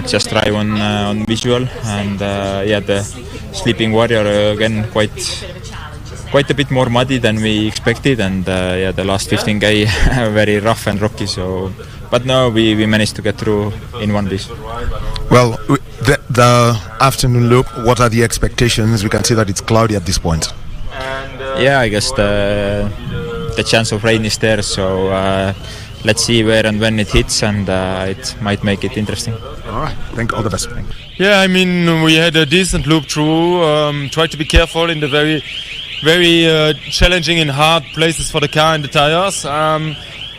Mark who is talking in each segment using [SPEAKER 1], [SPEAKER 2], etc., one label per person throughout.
[SPEAKER 1] just drive on visual. And the Sleeping Warrior again quite a bit more muddy than we expected, and the last 15k very rough and rocky. So, but no, we managed to get through in one piece.
[SPEAKER 2] Well, the afternoon loop, what are the expectations? We can see that it's cloudy at this point.
[SPEAKER 1] I guess the chance of rain is there, so let's see where and when it hits, and it might make it interesting.
[SPEAKER 2] All right, thank you. All the best.
[SPEAKER 3] Yeah, I mean, we had a decent loop through. Tried to be careful in the very challenging and hard places for the car and the tires.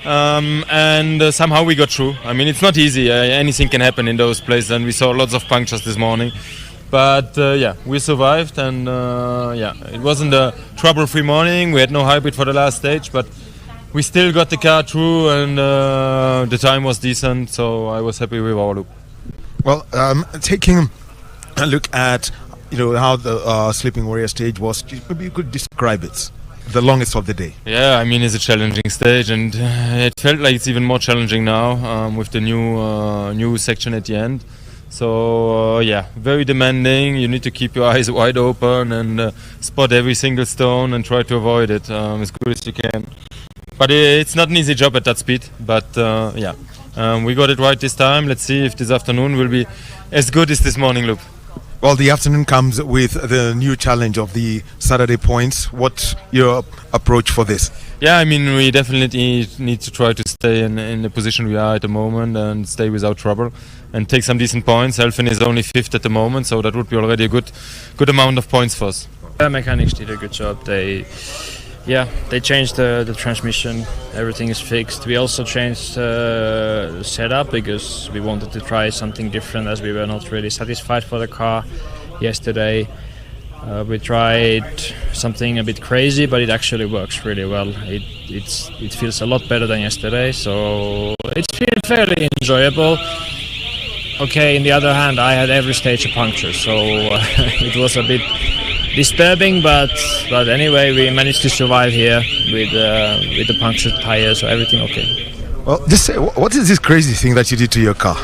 [SPEAKER 3] And somehow we got through. I mean, it's not easy. Anything can happen in those places, and we saw lots of punctures this morning. But we survived, and it wasn't a trouble-free morning. We had no hybrid for the last stage, but we still got the car through, and the time was decent, so I was happy with our loop.
[SPEAKER 2] Well, taking a look at how the Sleeping Warrior stage was, maybe you could describe it. The longest of the day.
[SPEAKER 3] Yeah, I mean, it's a challenging stage, and it felt like it's even more challenging now with the new section at the end. So very demanding. You need to keep your eyes wide open and spot every single stone and try to avoid it as good as you can. But it's not an easy job at that speed. But we got it right this time. Let's see if this afternoon will be as good as this morning loop.
[SPEAKER 2] Well, the afternoon comes with the new challenge of the Saturday points. What's your approach for this?
[SPEAKER 3] Yeah, I mean, we definitely need to try to stay in the position we are at the moment and stay without trouble and take some decent points. Elfin is only 5th at the moment, so that would be already a good amount of points for us.
[SPEAKER 4] The mechanics did a good job. They changed the transmission. Everything is fixed. We also changed the setup because we wanted to try something different, as we were not really satisfied for the car yesterday. We tried something a bit crazy, but it actually works really well. It feels a lot better than yesterday, so it's been fairly enjoyable. Okay, on the other hand, I had every stage a puncture, so it was a bit disturbing, but anyway, we managed to survive here with the punctured tires, so everything okay.
[SPEAKER 2] Well, just say, what is this crazy thing that you did to your car?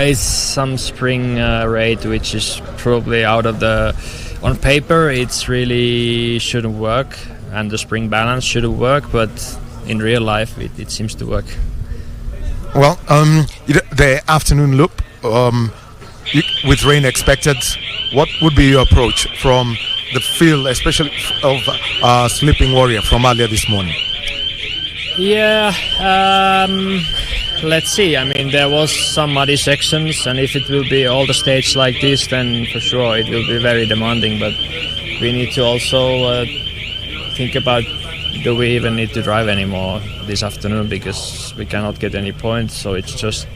[SPEAKER 4] It's some spring rate, which is probably out of the... On paper, it's really shouldn't work, and the spring balance shouldn't work, but in real life, it seems to work.
[SPEAKER 2] Well, the afternoon loop, with rain expected, what would be your approach from the field, especially of Sleeping Warrior from earlier this morning?
[SPEAKER 4] Yeah, let's see. I mean, there was some muddy sections, and if it will be all the stage like this, then for sure it will be very demanding. But we need to also think about, do we even need to drive anymore this afternoon, because we cannot get any points. So it's just,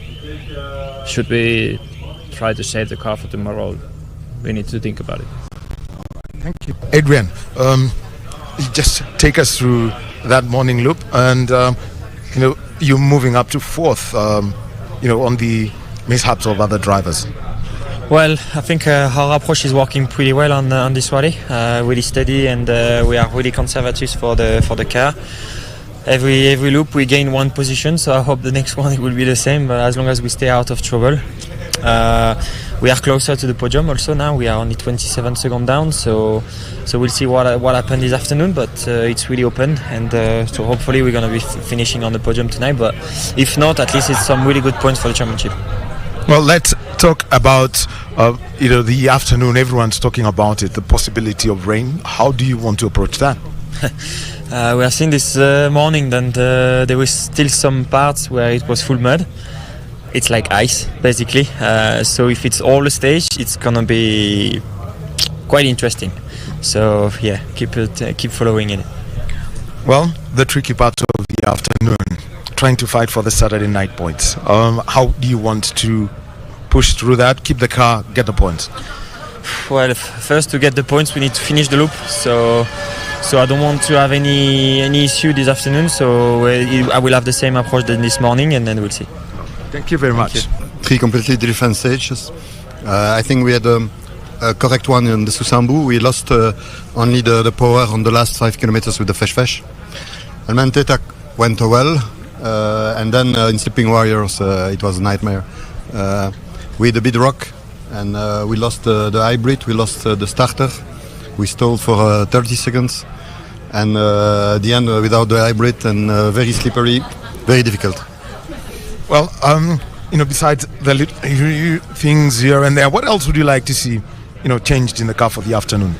[SPEAKER 4] should we try to save the car for tomorrow? We need to think about it.
[SPEAKER 2] Thank you. Adrian, just take us through that morning loop, and you're moving up to 4th, on the mishaps of other drivers.
[SPEAKER 5] Well, I think our approach is working pretty well on this rally, really steady, and we are really conservative for the car. Every loop we gain 1 position, so I hope the next one it will be the same, as long as we stay out of trouble. We are closer to the podium also now. We are only 27 seconds down, so we'll see what happened this afternoon, but it's really open, and so hopefully we're going to be finishing on the podium tonight, but if not, at least it's some really good points for the championship.
[SPEAKER 2] Well, let's talk about the afternoon. Everyone's talking about it, the possibility of rain. How do you want to approach that?
[SPEAKER 5] We have seen this morning that there was still some parts where it was full mud. It's like ice, basically. So if it's all the stage, it's gonna be quite interesting. So yeah, keep following it.
[SPEAKER 2] Well, the tricky part of the afternoon, trying to fight for the Saturday night points. How do you want to push through that, keep the car, get the points?
[SPEAKER 5] Well, first to get the points, we need to finish the loop. So I don't want to have any issue this afternoon. So I will have the same approach than this morning, and then we'll see.
[SPEAKER 2] Thank you very much.
[SPEAKER 6] 3 completely different stages. I think we had a correct one in the Susambu. We lost only the power on the last 5 kilometers with the Fesh-fesh. And then Tanak went well. And then in Sleeping Warriors, it was a nightmare. We had a bit rock, and we lost the hybrid, we lost the starter. We stalled for 30 seconds, and at the end without the hybrid and very slippery, very difficult.
[SPEAKER 2] Well, besides the things here and there, what else would you like to see, changed in the car for the afternoon?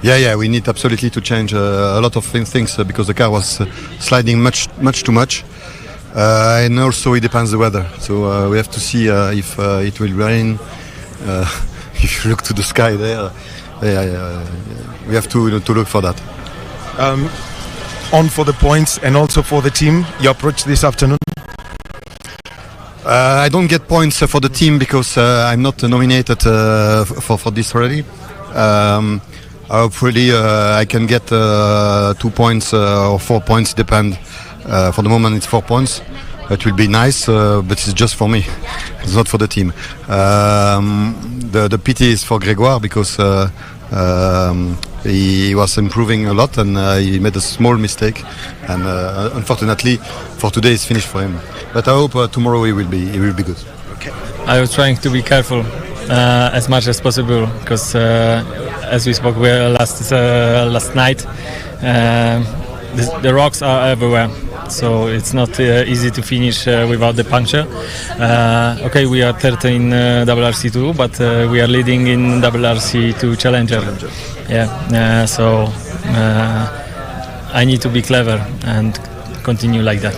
[SPEAKER 6] Yeah, we need absolutely to change a lot of things because the car was sliding much too much. And also it depends the weather. So we have to see if it will rain. If you look to the sky there, we have to look for that.
[SPEAKER 2] On for the points and also for the team, your approach this afternoon?
[SPEAKER 6] I don't get points for the team because I'm not nominated for this already. Hopefully I can get 2 points or 4 points, depend. For the moment it's 4 points. It will be nice, but it's just for me. It's not for the team. The pity is for Grégoire because he was improving a lot and he made a small mistake. And unfortunately, for today it's finished for him. But I hope tomorrow he will be good.
[SPEAKER 2] Okay.
[SPEAKER 7] I was trying to be careful as much as possible because, as we spoke last night, the rocks are everywhere. So it's not easy to finish without the puncture. Okay, we are third in WRC2, but we are leading in WRC2 Challenger. Yeah, so I need to be clever and continue like that.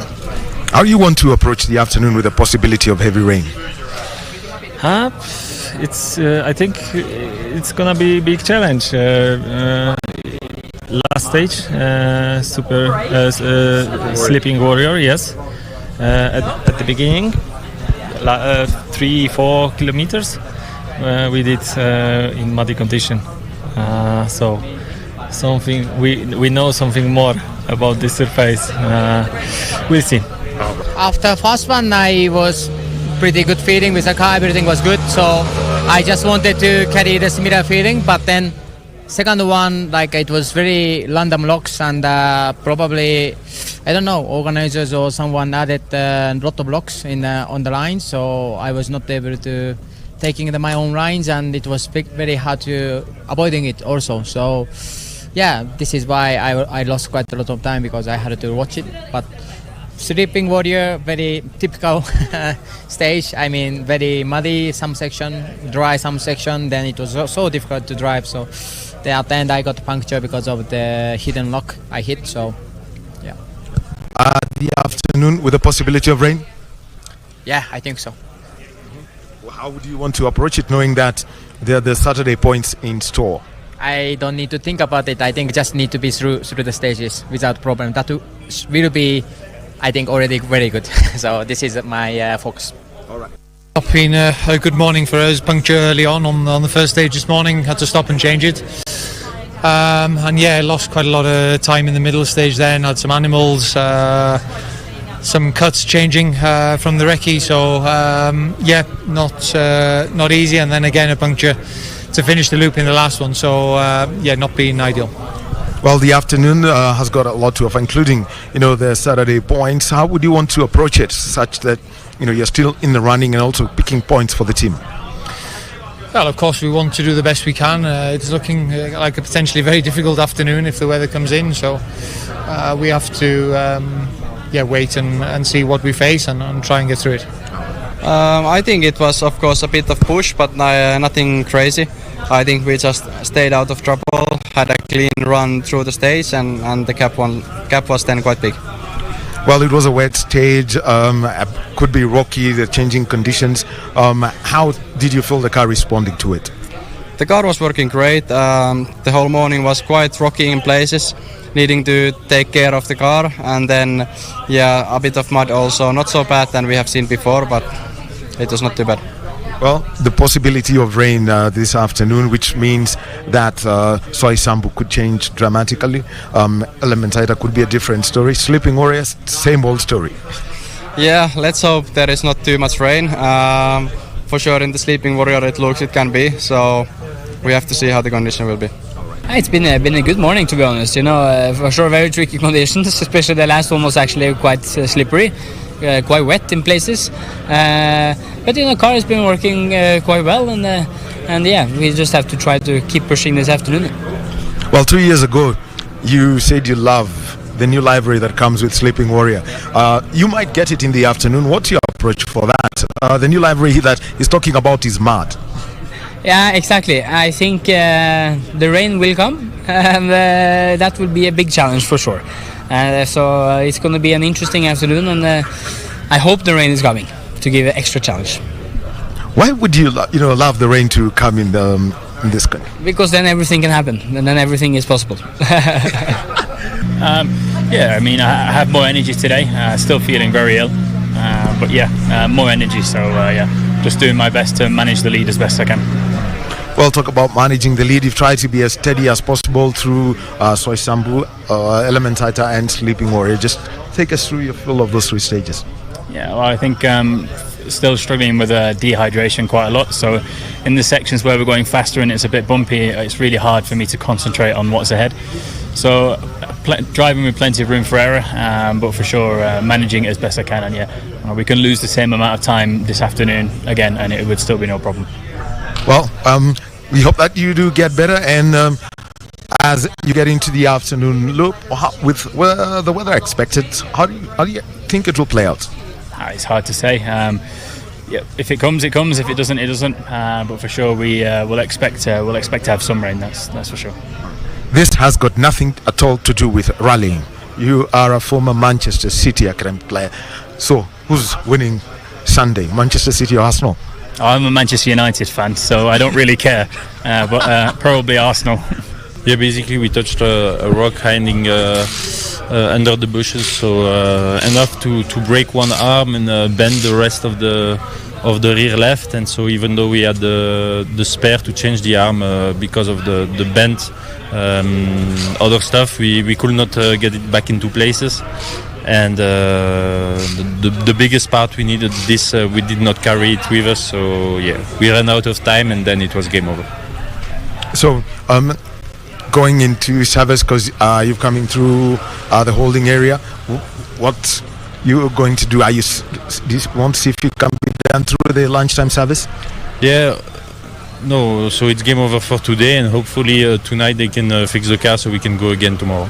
[SPEAKER 2] How do you want to approach the afternoon with the possibility of heavy rain?
[SPEAKER 7] It's. I think it's gonna be a big challenge. Last stage, Sleeping Warrior, yes. At the beginning, 3-4 kilometers, we did in muddy condition. So something we know something more about this surface. We'll see.
[SPEAKER 8] After first one, I was pretty good feeling with the car. Everything was good, so I just wanted to carry the similar feeling, but then. Second one, it was very random locks and probably, I don't know, organizers or someone added a lot of locks on the lines, so I was not able to taking my own lines and it was very hard to avoiding it also. So yeah, this is why I lost quite a lot of time because I had to watch it. But Sleeping Warrior, very typical stage. I mean, very muddy some section, dry some section. Then it was so difficult to drive. So at the end I got a puncture because of the hidden lock I hit. So yeah.
[SPEAKER 2] The afternoon with the possibility of rain?
[SPEAKER 8] Yeah, I think so.
[SPEAKER 2] How would you want to approach it, knowing that there are the Saturday points in store?
[SPEAKER 8] I don't need to think about it. I think just need to be through the stages without problem. That will be, I think, already very good. So this is my focus.
[SPEAKER 2] All right.
[SPEAKER 9] It's been a good morning for us. Puncture early on the first stage this morning. Had to stop and change it. And yeah, lost quite a lot of time in the middle stage then. Had some animals, some cuts changing from the recce. So yeah, not easy. And then again a puncture to finish the loop in the last one. So yeah, not being ideal.
[SPEAKER 2] Well, the afternoon has got a lot to offer, including, the Saturday points. How would you want to approach it such that, you're still in the running and also picking points for the team?
[SPEAKER 9] Well, of course, we want to do the best we can. It's looking like a potentially very difficult afternoon if the weather comes in. So we have to wait and see what we face and try and get through it.
[SPEAKER 10] I think it was, of course, a bit of push, but nothing crazy. I think we just stayed out of trouble, had a clean run through the stage, and the gap was then quite big.
[SPEAKER 2] Well, it was a wet stage, could be rocky, the changing conditions. How did you feel the car responding to it?
[SPEAKER 10] The car was working great. The whole morning was quite rocky in places, needing to take care of the car. And then, yeah, a bit of mud also. Not so bad than we have seen before, but it was not too bad.
[SPEAKER 2] Well, the possibility of rain this afternoon, which means that Soisambu could change dramatically. Elementaita could be a different story. Sleeping Warriors, same old story.
[SPEAKER 10] Yeah, let's hope there is not too much rain. For sure in the Sleeping Warrior it looks it can be, so we have to see how the condition will be.
[SPEAKER 11] It's been a good morning, to be honest. For sure very tricky conditions, especially the last one was actually quite slippery. quite wet in places. But the car has been working quite well, and yeah, we just have to try to keep pushing this afternoon.
[SPEAKER 2] Well, 2 years ago, you said you love the new livery that comes with Sleeping Warrior. You might get it in the afternoon. What's your approach for that? The new livery that he's talking about is mud.
[SPEAKER 11] Yeah, exactly. I think the rain will come, and that will be a big challenge for sure. So it's going to be an interesting afternoon, and I hope the rain is coming to give an extra challenge.
[SPEAKER 2] Why would you love the rain to come in this country?
[SPEAKER 11] Because then everything can happen, and then everything is possible.
[SPEAKER 12] Yeah, I mean, I have more energy today. Still feeling very ill, but yeah, more energy. So yeah, just doing my best to manage the lead as best I can.
[SPEAKER 2] Well, talk about managing the lead. You've tried to be as steady as possible through Soisambu, Elementaita, and Sleeping Warrior. Just take us through your feel of those 3 stages.
[SPEAKER 12] Yeah, well, I think still struggling with dehydration quite a lot. So in the sections where we're going faster and it's a bit bumpy, it's really hard for me to concentrate on what's ahead. So driving with plenty of room for error, but for sure managing it as best I can. And yeah, we can lose the same amount of time this afternoon again, and it would still be no problem. Well,
[SPEAKER 2] we hope that you do get better, and as you get into the afternoon loop, with the weather expected, how do you think it will play out?
[SPEAKER 12] It's hard to say. Yeah, if it comes, it comes. If it doesn't, it doesn't. But for sure, we'll expect to have some rain. That's for sure.
[SPEAKER 2] This has got nothing at all to do with rallying. You are a former Manchester City Academy player. So, who's winning Sunday, Manchester City or Arsenal?
[SPEAKER 12] I'm a Manchester United fan, so I don't really care. But probably Arsenal.
[SPEAKER 3] Yeah, basically we touched a rock hiding under the bushes, so enough to break one arm and bend the rest of the rear left. And so even though we had the spare to change the arm because of the bent other stuff, we could not get it back into places. And the biggest part we needed this, we did not carry it with us. So yeah, we ran out of time, and then it was game over.
[SPEAKER 2] So going into service, because you're coming through the holding area, what you're going to do? Do you want to see if you can be done through the lunchtime service?
[SPEAKER 3] Yeah, no, so it's game over for today, and hopefully tonight they can fix the car so we can go again tomorrow.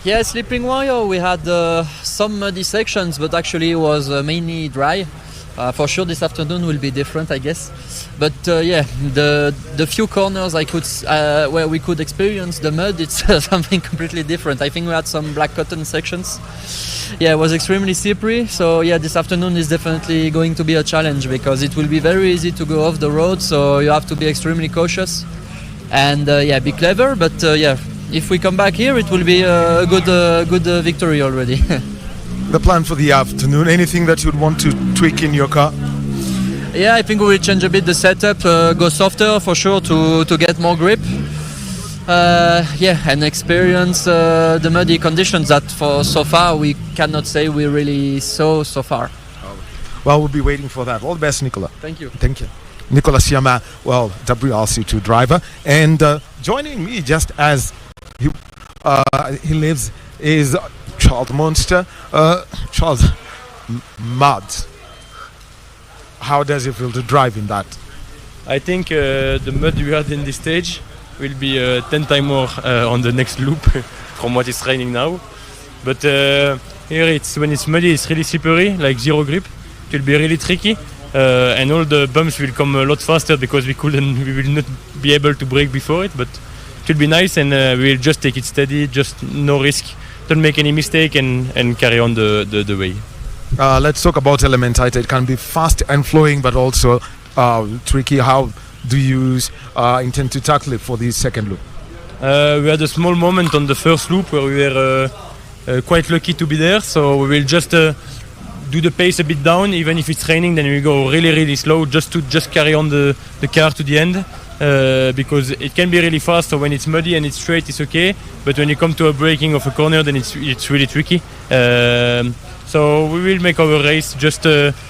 [SPEAKER 13] Yeah, Sleeping Warrior, we had some muddy sections, but actually it was mainly dry. For sure this afternoon will be different, I guess. But yeah, the few corners where we could experience the mud, it's something completely different. I think we had some black cotton sections. Yeah, it was extremely slippery. So yeah, this afternoon is definitely going to be a challenge, because it will be very easy to go off the road. So you have to be extremely cautious and yeah, be clever. But yeah, if we come back here, it will be a good victory already.
[SPEAKER 2] The plan for the afternoon, anything that you'd want to tweak in your car?
[SPEAKER 13] Yeah, I think we will change a bit the setup, go softer for sure to get more grip. Yeah, and experience the muddy conditions that so far we cannot say we really saw so far.
[SPEAKER 2] Well, we'll be waiting for that. All the best, Nicola.
[SPEAKER 13] Thank you.
[SPEAKER 2] Thank you. Nicola Siama, well, WRC2 driver, and joining me just as he lives is Charles Monster. Charles, mud. How does it feel to drive in that?
[SPEAKER 3] I think the mud we had in this stage will be 10 times more on the next loop from what is raining now. But here when it's muddy, it's really slippery, like zero grip. It will be really tricky, and all the bumps will come a lot faster because we will not be able to brake before it. But it will be nice, and we'll just take it steady, just no risk. Don't make any mistake and carry on the way.
[SPEAKER 2] Let's talk about Elementaita. It can be fast and flowing, but also tricky. How do you intend to tackle it for the second loop?
[SPEAKER 3] We had a small moment on the first loop where we were quite lucky to be there. So we will just do the pace a bit down. Even if it's raining, then we go really slow just to carry on the car to the end. Because it can be really fast, so when it's muddy and it's straight, it's okay. But when you come to a braking of a corner, then it's really tricky. So we will make our race, just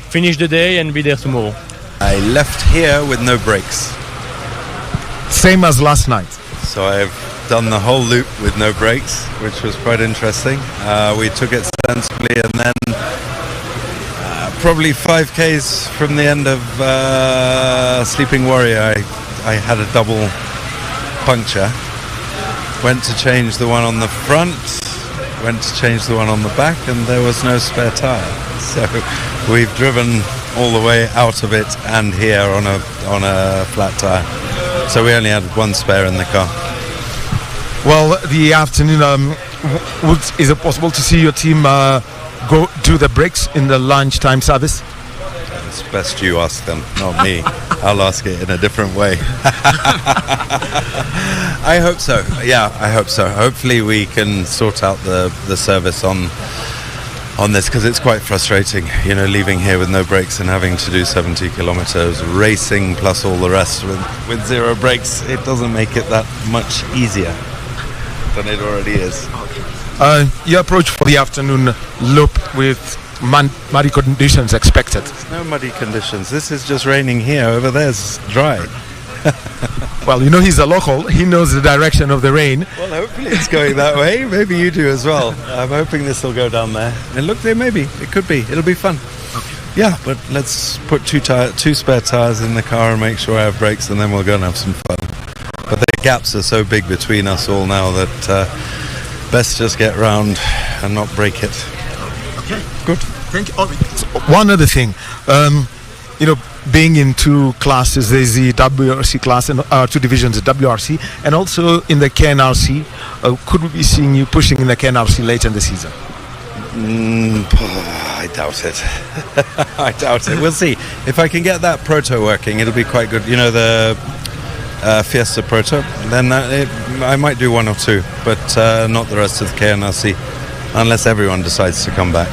[SPEAKER 3] finish the day and be there tomorrow.
[SPEAKER 14] I left here with no brakes.
[SPEAKER 2] Same as last night.
[SPEAKER 14] So I've done the whole loop with no brakes, which was quite interesting. We took it sensibly, and then probably 5Ks from the end of Sleeping Warrior, I had a double puncture. Went to change the one on the front, went to change the one on the back, and there was no spare tyre. So we've driven all the way out of it and here on a flat tyre. So we only had one spare in the car.
[SPEAKER 2] Well, the afternoon, is it possible to see your team go do the brakes in the lunchtime service?
[SPEAKER 14] It's best you ask them, not me. I'll ask it in a different way. I hope so. Yeah, I hope so. Hopefully we can sort out the service on this, because it's quite frustrating, you know, leaving here with no brakes and having to do 70 kilometers racing plus all the rest with zero brakes. It doesn't make it that much easier than it already is.
[SPEAKER 2] Your approach for the afternoon loop with muddy conditions expected?
[SPEAKER 14] No muddy conditions. This is just raining here. Over there's dry.
[SPEAKER 2] Well, you know, he's a local. He knows the direction of the rain.
[SPEAKER 14] Well, hopefully it's going that way. Maybe you do as well. I'm hoping this will go down there. And look there, maybe. It could be. It'll be fun. Okay. Yeah, but let's put two spare tires in the car and make sure I have brakes, and then we'll go and have some fun. But the gaps are so big between us all now that best just get round and not break it.
[SPEAKER 2] Okay, good. Thank you. Oh, one other thing, you know, being in two classes, there's the WRC class and two divisions, the WRC and also in the KNRC. Could we be seeing you pushing in the KNRC later in the season?
[SPEAKER 14] I doubt it. I doubt it. We'll see. If I can get that proto working, it'll be quite good. You know, the Fiesta Proto, then I might do one or two, but not the rest of the KNRC, unless everyone decides to come back.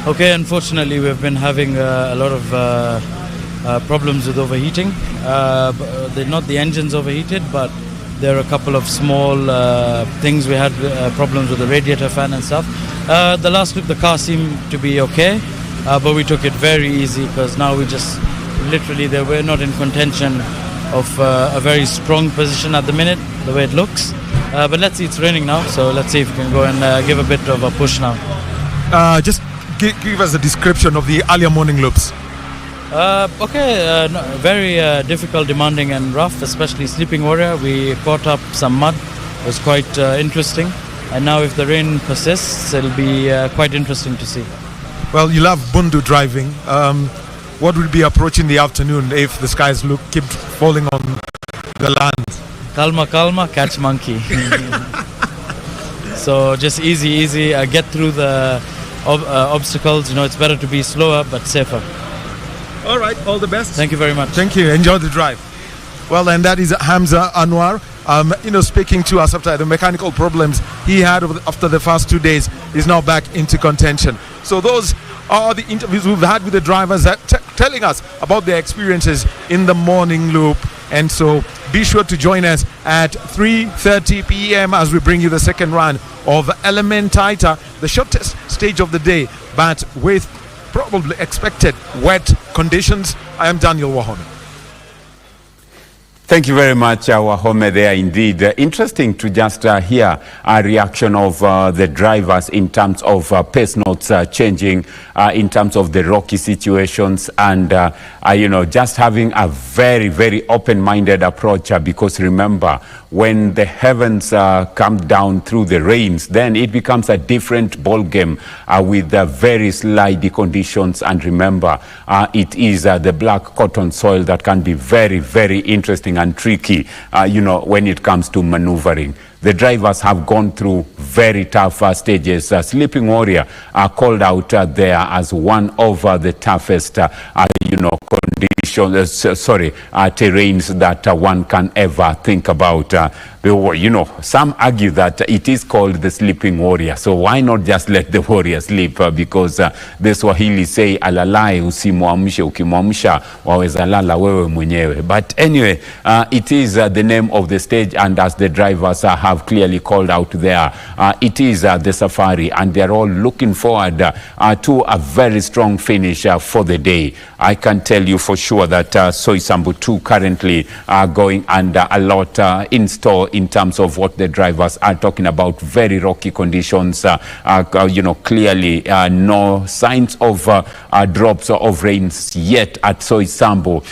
[SPEAKER 15] Okay, unfortunately we've been having a lot of problems with overheating. Not the engines overheated, but there are a couple of small things. We had problems with the radiator fan and stuff. The last week the car seemed to be okay, but we took it very easy, because now we just literally, we're not in contention of a very strong position at the minute, the way it looks. But let's see, it's raining now, so let's see if we can go and give a bit of a push now.
[SPEAKER 2] Just give us a description of the earlier morning loops.
[SPEAKER 15] Very difficult, demanding and rough, especially Sleeping Warrior. We caught up some mud. It was quite interesting. And now if the rain persists, it'll be quite interesting to see.
[SPEAKER 2] Well, you love Bundu driving. What will be approach in the afternoon if the skies keep falling on the land?
[SPEAKER 15] Calma, calma, catch monkey. So just easy, get through the obstacles. You know, it's better to be slower but safer.
[SPEAKER 2] All right, all the best.
[SPEAKER 15] Thank you very much.
[SPEAKER 2] Thank you. Enjoy the drive. Well, and that is Hamza Anwar. You know, speaking to us after the mechanical problems he had after the first 2 days, is now back into contention. So those are the interviews we've had with the drivers that telling us about their experiences in the morning loop. And so be sure to join us at 3:30 p.m. as we bring you the second run of Elementaita, the shortest stage of the day, but with probably expected wet conditions. I am Daniel Wahome.
[SPEAKER 16] Thank you very much, Wahome, there indeed. Interesting to just hear a reaction of the drivers in terms of pace notes changing, in terms of the rocky situations, and you know, just having a very, very open-minded approach, because remember, when the heavens come down through the rains, then it becomes a different ball game with very slidey conditions. And remember, it is the black cotton soil that can be very, very interesting and tricky, you know, when it comes to maneuvering. The drivers have gone through very tough stages. Sleeping Warrior are called out there as one of the toughest, you know, terrains that one can ever think about. You know, some argue that it is called the Sleeping Warrior, so why not just let the warrior sleep? Because the Swahili say, alalai usimwamshe, ukimwamsha waweza lala wewe mwenyewe. But anyway, it is the name of the stage, and as the drivers have clearly called out there, it is the safari, and they're all looking forward to a very strong finish for the day. I can tell you for sure that Soisambu 2 currently are going under a lot in store in terms of what the drivers are talking about. Very rocky conditions, you know, clearly no signs of drops of rains yet at Soisambu,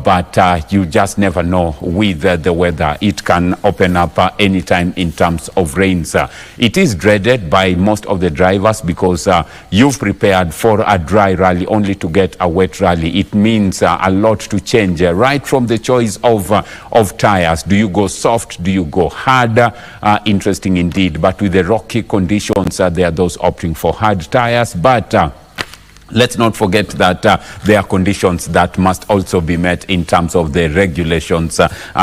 [SPEAKER 16] but you just never know with the weather. It can open up anytime in terms of rains. It is dreaded by most of the drivers because you've prepared for a dry rally only to get a wet rally. It means a lot to change, right from the choice of tires. Do you go soft? Do you go hard? Interesting indeed. But with the rocky conditions, there are those opting for hard tires. But let's not forget that there are conditions that must also be met in terms of the regulations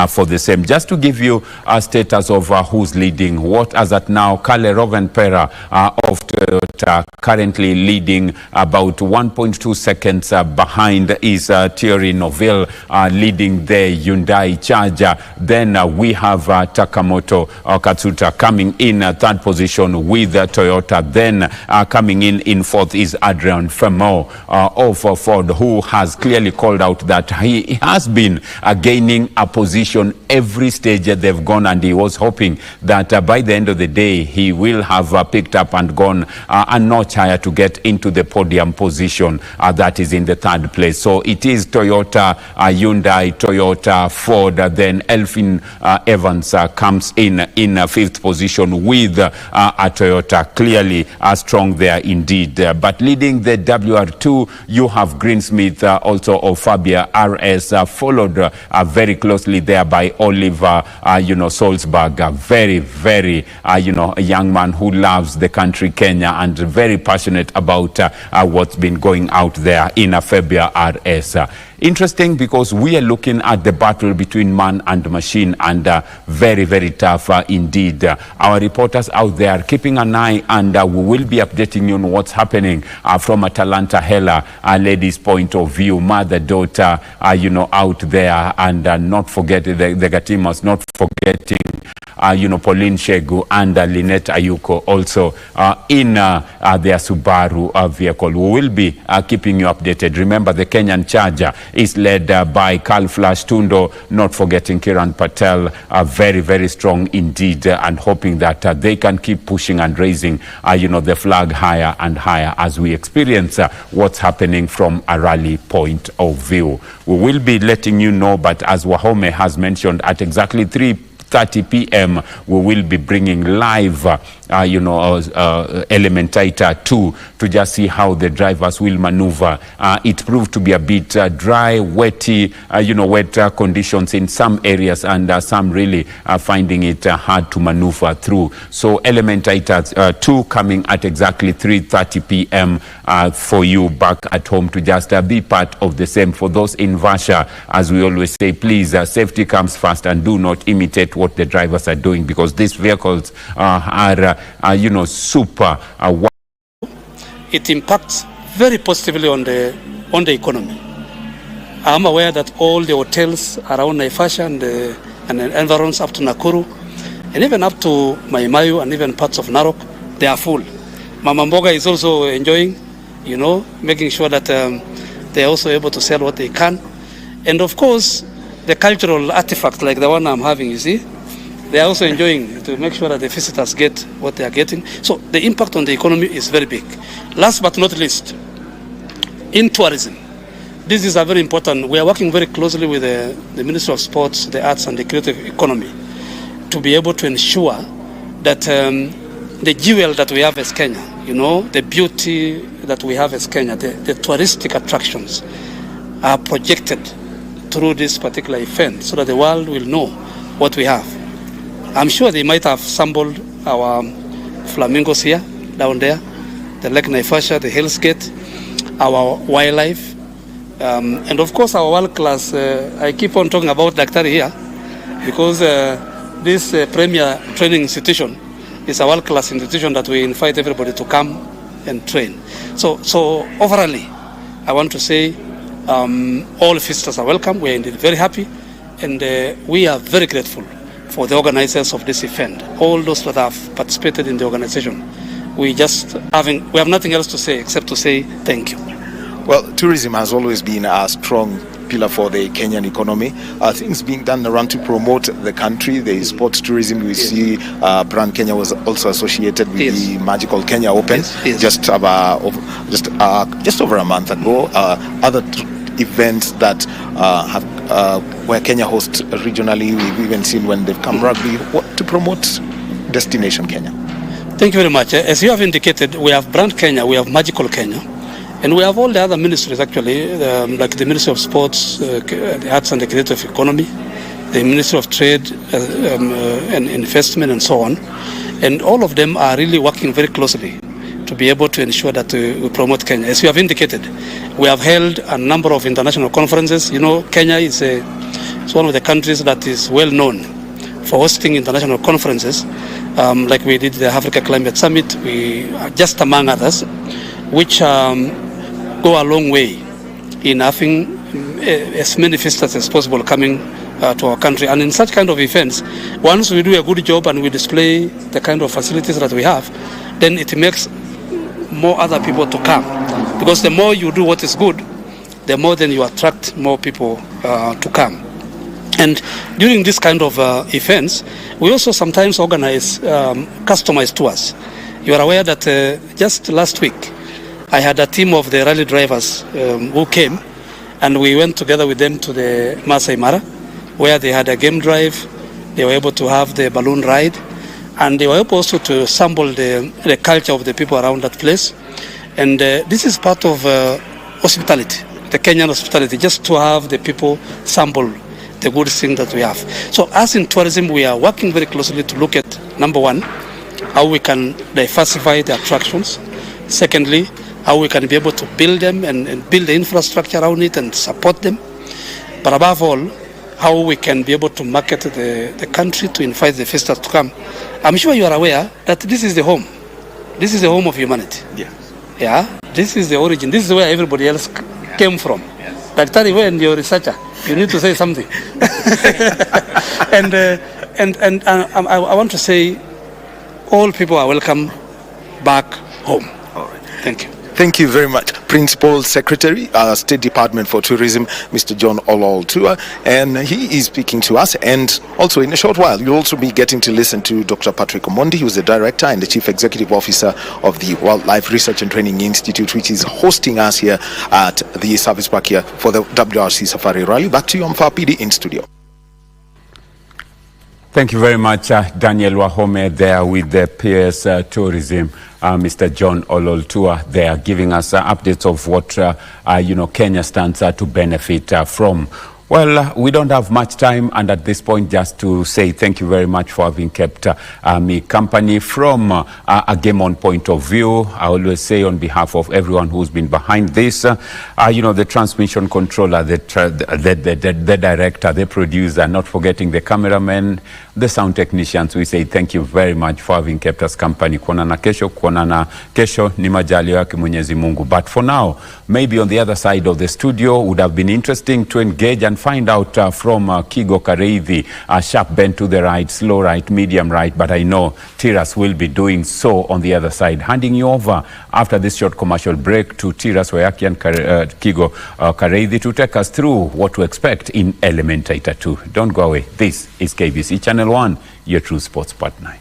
[SPEAKER 16] for the same. Just to give you a status of who's leading, what as at now, Kalle Rovanperä of Toyota currently leading about 1.2 seconds behind is Thierry Newville leading the Hyundai Charger. Then we have Takamoto Katsuta coming in third position with Toyota. Then coming in fourth is Adrian Fesh-fesh of Ford, who has clearly called out that he has been gaining a position every stage they've gone, and he was hoping that by the end of the day he will have picked up and gone a notch higher to get into the podium position that is in the third place. So it is Toyota, Hyundai, Toyota, Ford, then Elfin Evans comes in fifth position with a Toyota, clearly strong there indeed. But leading the WR2, you have Greensmith, also of Fabia RS, followed very closely there by Oliver, Solberg, a very, a young man who loves the country Kenya and very passionate about what's been going out there in a Fabia RS. Interesting because we are looking at the battle between man and machine, and very tough indeed. Our reporters out there keeping an eye, and we will be updating you on what's happening from Atalanta Hella, ladies' point of view, mother, daughter, out there, and not forget the Gatimas, not forgetting Pauline Shegu and Lynette Ayuko also in their Subaru vehicle. We will be keeping you updated. Remember, the Kenyan Charger is led by Carl Flash Tundo, not forgetting Kiran Patel, very strong indeed, and hoping that they can keep pushing and raising the flag higher and higher as we experience what's happening from a rally point of view. We will be letting you know, but as Wahome has mentioned, at exactly 3:30 p.m. we will be bringing live Elementator 2 to just see how the drivers will maneuver. It proved to be a bit dry, wetty, wet conditions in some areas, and some really finding it hard to maneuver through. So Elementator 2 coming at exactly 3:30 p.m. For you back at home to just be part of the same. For those in Vasha, as we always say, please, safety comes first, and do not imitate what the drivers are doing, because these vehicles are super.
[SPEAKER 17] It impacts very positively on the economy. I'm aware that all the hotels around Naivasha and the environs up to Nakuru, and even up to Maimayu and even parts of Narok, they are full. Mama Mboga is also enjoying, making sure that they are also able to sell what they can. And of course, the cultural artifacts like the one I'm having, you see, they are also enjoying to make sure that the visitors get what they are getting. So the impact on the economy is very big. Last but not least, in tourism, this is a very important. We are working very closely with the Ministry of Sports, the Arts and the Creative Economy to be able to ensure that the jewel that we have as Kenya, the beauty that we have as Kenya, the touristic attractions are projected through this particular event so that the world will know what we have. I'm sure they might have sampled our flamingos here, down there, the Lake Naivasha, the Hell's Gate, our wildlife, and of course our world-class, I keep on talking about Daktari here, because this premier training institution is a world-class institution that we invite everybody to come and train. So overall, I want to say all visitors are welcome. We are indeed very happy, and we are very grateful for the organizers of this event, all those that have participated in the organization. We have nothing else to say except to say thank you.
[SPEAKER 2] Well, tourism has always been a strong pillar for the Kenyan economy. Things being done around to promote the country. There is sports tourism. We see Brand Kenya was also associated with the Magical Kenya Open just over a month ago. Other events that where Kenya hosts regionally, we've even seen when they've come rugby to promote Destination Kenya.
[SPEAKER 17] Thank you very much. As you have indicated, we have Brand Kenya, we have Magical Kenya, and we have all the other ministries actually, like the Ministry of Sports, the Arts and the Creative Economy, the Ministry of Trade and Investment and so on. And all of them are really working very closely to be able to ensure that we promote Kenya. As you have indicated, we have held a number of international conferences. You know, Kenya is one of the countries that is well known for hosting international conferences, like we did the Africa Climate Summit, just among others, which go a long way in having as many visitors as possible coming to our country. And in such kind of events, once we do a good job and we display the kind of facilities that we have, then it makes more other people to come. Because the more you do what is good, the more then you attract more people to come. And during this kind of events, we also sometimes organize customized tours. You are aware that just last week, I had a team of the rally drivers who came, and we went together with them to the Masai Mara, where they had a game drive. They were able to have the balloon ride, and they were able also to sample the culture of the people around that place. And this is part of hospitality, the Kenyan hospitality, just to have the people sample the good thing that we have. So as in tourism, we are working very closely to look at, number one, how we can diversify the attractions. Secondly, how we can be able to build them and build the infrastructure around it and support them. But above all, how we can be able to market the country to invite the visitors to come. I'm sure you are aware that this is the home. This is the home of humanity. Yeah. This is the origin. This is where everybody else came from. Like Tari, when you're a researcher, you need to say something. and I want to say, all people are welcome back home.
[SPEAKER 2] All right.
[SPEAKER 17] Thank you.
[SPEAKER 2] Thank you very much, Principal Secretary, State Department for Tourism, Mr. John Ololtua, and he is speaking to us. And also, in a short while, you'll also be getting to listen to Dr. Patrick Omondi, who is the Director and the Chief Executive Officer of the Wildlife Research and Training Institute, which is hosting us here at the service park here for the WRC Safari Rally. Back to you, Mfapidi, in studio.
[SPEAKER 16] Thank you very much, Daniel Wahome, there with the PS Tourism. Mr. John Ololtua there giving us updates of what Kenya stands to benefit from. Well, we don't have much time, and at this point, just to say thank you very much for having kept me company from a game on point of view. I always say on behalf of everyone who's been behind this, the transmission controller, the director, the producer, not forgetting the cameraman, the sound technicians, we say thank you very much for having kept us company. Kuonana kesho ni majaliwa yake Mwenyezi Mungu. But for now, maybe on the other side of the studio would have been interesting to engage and find out from Kigo Kareithi, sharp bend to the right, slow right, medium right, but I know Tiras will be doing so on the other side. Handing you over after this short commercial break to Tiras Wayaki and Kigo Kareithi to take us through what to expect in Elementator 2. Don't go away. This is KBC Channel 1, your true sports partner.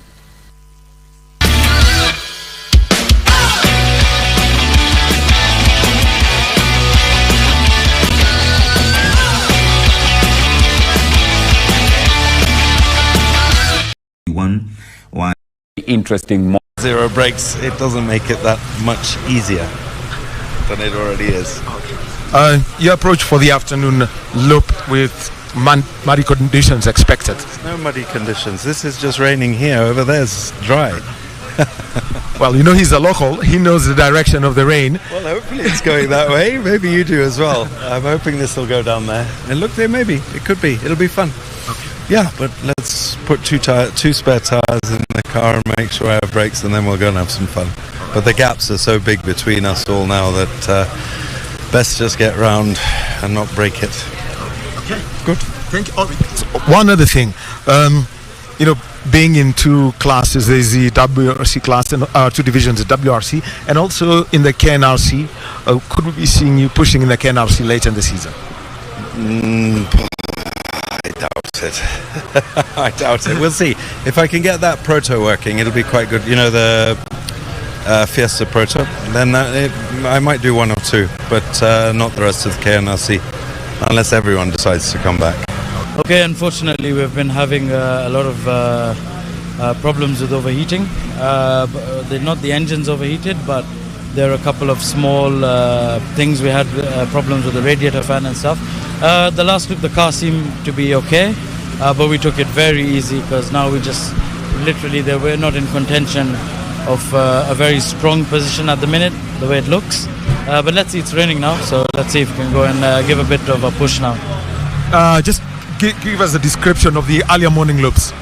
[SPEAKER 16] One interesting.
[SPEAKER 14] Zero breaks, it doesn't make it that much easier than it already is.
[SPEAKER 2] Your approach for the afternoon loop with muddy conditions expected?
[SPEAKER 14] No muddy conditions. This is just raining here. Over there's dry.
[SPEAKER 2] Well, he's a local. He knows the direction of the rain.
[SPEAKER 14] Well, hopefully it's going that way. Maybe you do as well. I'm hoping this will go down there. And look there, maybe. It could be. It'll be fun.
[SPEAKER 2] Okay.
[SPEAKER 14] Yeah, but let's put two spare tires in the car and make sure I have brakes, and then we'll go and have some fun. But the gaps are so big between us all now that best just get round and not break it.
[SPEAKER 2] Okay, good. Thank you. Oh, one other thing, being in two classes, there's the WRC class and two divisions, the WRC, and also in the KNRC. Could we be seeing you pushing in the KNRC later in the season?
[SPEAKER 14] I doubt it. I doubt it. We'll see. If I can get that proto working, it'll be quite good. You know, the Fiesta proto. Then I might do one or two, but not the rest of the KNRC, unless everyone decides to come back.
[SPEAKER 15] Okay, unfortunately, we've been having a lot of problems with overheating. They're not the engines overheated, but there are a couple of small things. We had problems with the radiator fan and stuff. The last loop, the car seemed to be okay, but we took it very easy because now we just literally, we're not in contention of a very strong position at the minute, the way it looks. But let's see, it's raining now, so let's see if we can go and give a bit of a push now.
[SPEAKER 2] Just give us a description of the earlier morning loops.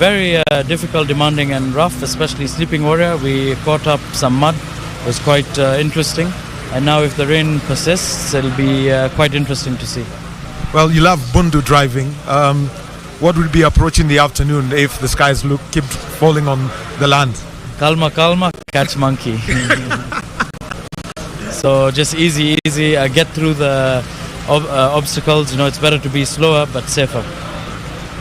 [SPEAKER 15] Very difficult, demanding and rough, especially Sleeping Warrior. We caught up some mud. It was quite interesting. And now if the rain persists, it'll be quite interesting to see.
[SPEAKER 2] Well, you love Bundu driving. What will be approach in the afternoon if the skies keep falling on the land?
[SPEAKER 15] Calma, calma, catch monkey. So just easy, get through the obstacles. You know, it's better to be slower but safer.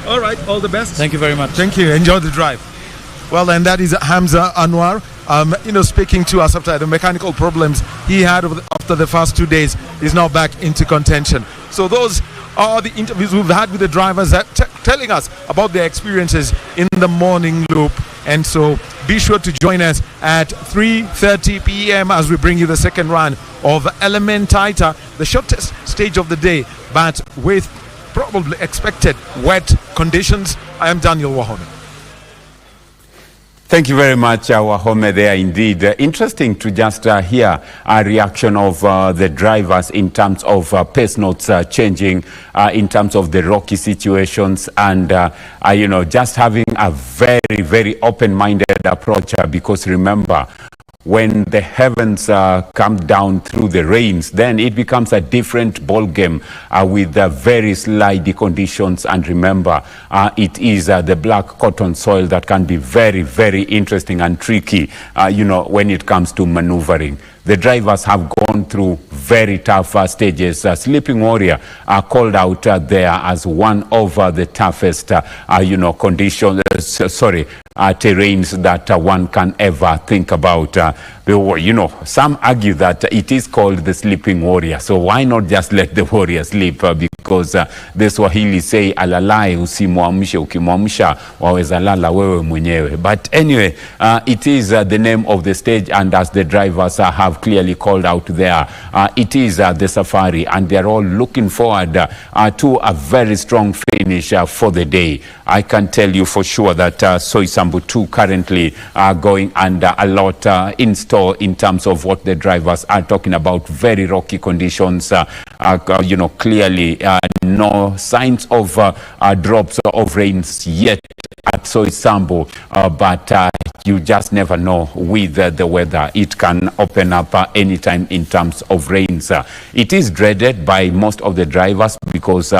[SPEAKER 2] All right, all the best.
[SPEAKER 15] Thank you very much.
[SPEAKER 2] Thank you. Enjoy the drive. Well, and that is Hamza Anwar. Speaking to us after the mechanical problems he had after the first 2 days, is now back into contention. So those are the interviews we've had with the drivers that telling us about their experiences in the morning loop. And so be sure to join us at 3:30 p.m. as we bring you the second run of Elementaita, the shortest stage of the day, but with probably expected wet conditions. I am Daniel Wahome.
[SPEAKER 16] Thank you very much, Wahome, there indeed. Interesting to just hear a reaction of the drivers in terms of pace notes changing, in terms of the rocky situations, and just having a very, very open-minded approach, because remember, when the heavens come down through the rains, then it becomes a different ball game with very slidey conditions. And remember, it is the black cotton soil that can be very, very interesting and tricky, when it comes to maneuvering. The drivers have gone through very tough stages. Sleeping Warrior called out there as one of the toughest, conditions, terrains that one can ever think about. Some argue that it is called the Sleeping Warrior. So why not just let the warrior sleep? Because the Swahili say, alalai usimwamshe, ukimwamsha waweza lala wewe mwenyewe. But anyway, it is the name of the stage, and as the drivers have clearly called out there, it is the safari, and they're all looking forward to a very strong finish for the day. I can tell you for sure that Soisambu 2 currently are going under a lot in store in terms of what the drivers are talking about. Very rocky conditions, clearly no signs of drops of rains yet at Soisambu, but you just never know with the weather. It can open up anytime in terms of rains. It is dreaded by most of the drivers because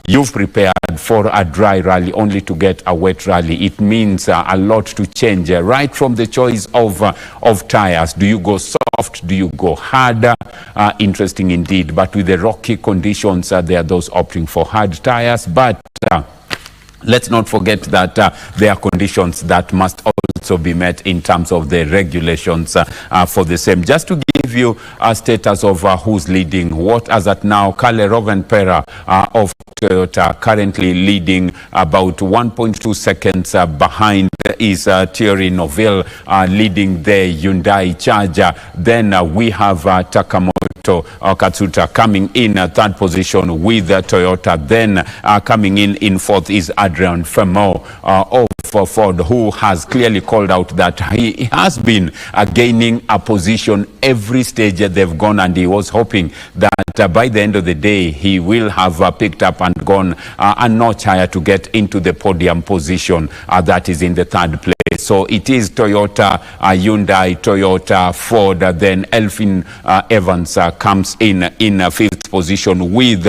[SPEAKER 16] you've prepared for a dry rally only to get a wet rally. It means a lot to change, right from the choice of tires. Do you go soft? Do you go hard? Interesting indeed. But with the rocky conditions, there are those opting for hard tires. But let's not forget that there are conditions that must also be met in terms of the regulations for the same. Just to give you a status of who's leading, what as at now, Kalle Rovanperä of Toyota currently leading about 1.2 seconds behind is Thierry Newville leading the Hyundai Charger. Then we have Takamoto Katsuta coming in third position with Toyota. Then coming in fourth is Adrian Fourmaux of Ford, who has clearly called out that he has been gaining a position every stage they've gone, and he was hoping that by the end of the day he will have picked up and gone a notch higher to get into the podium position that is in the third place. So it is Toyota, Hyundai, Toyota, Ford, then Elfin Evans comes in fifth position with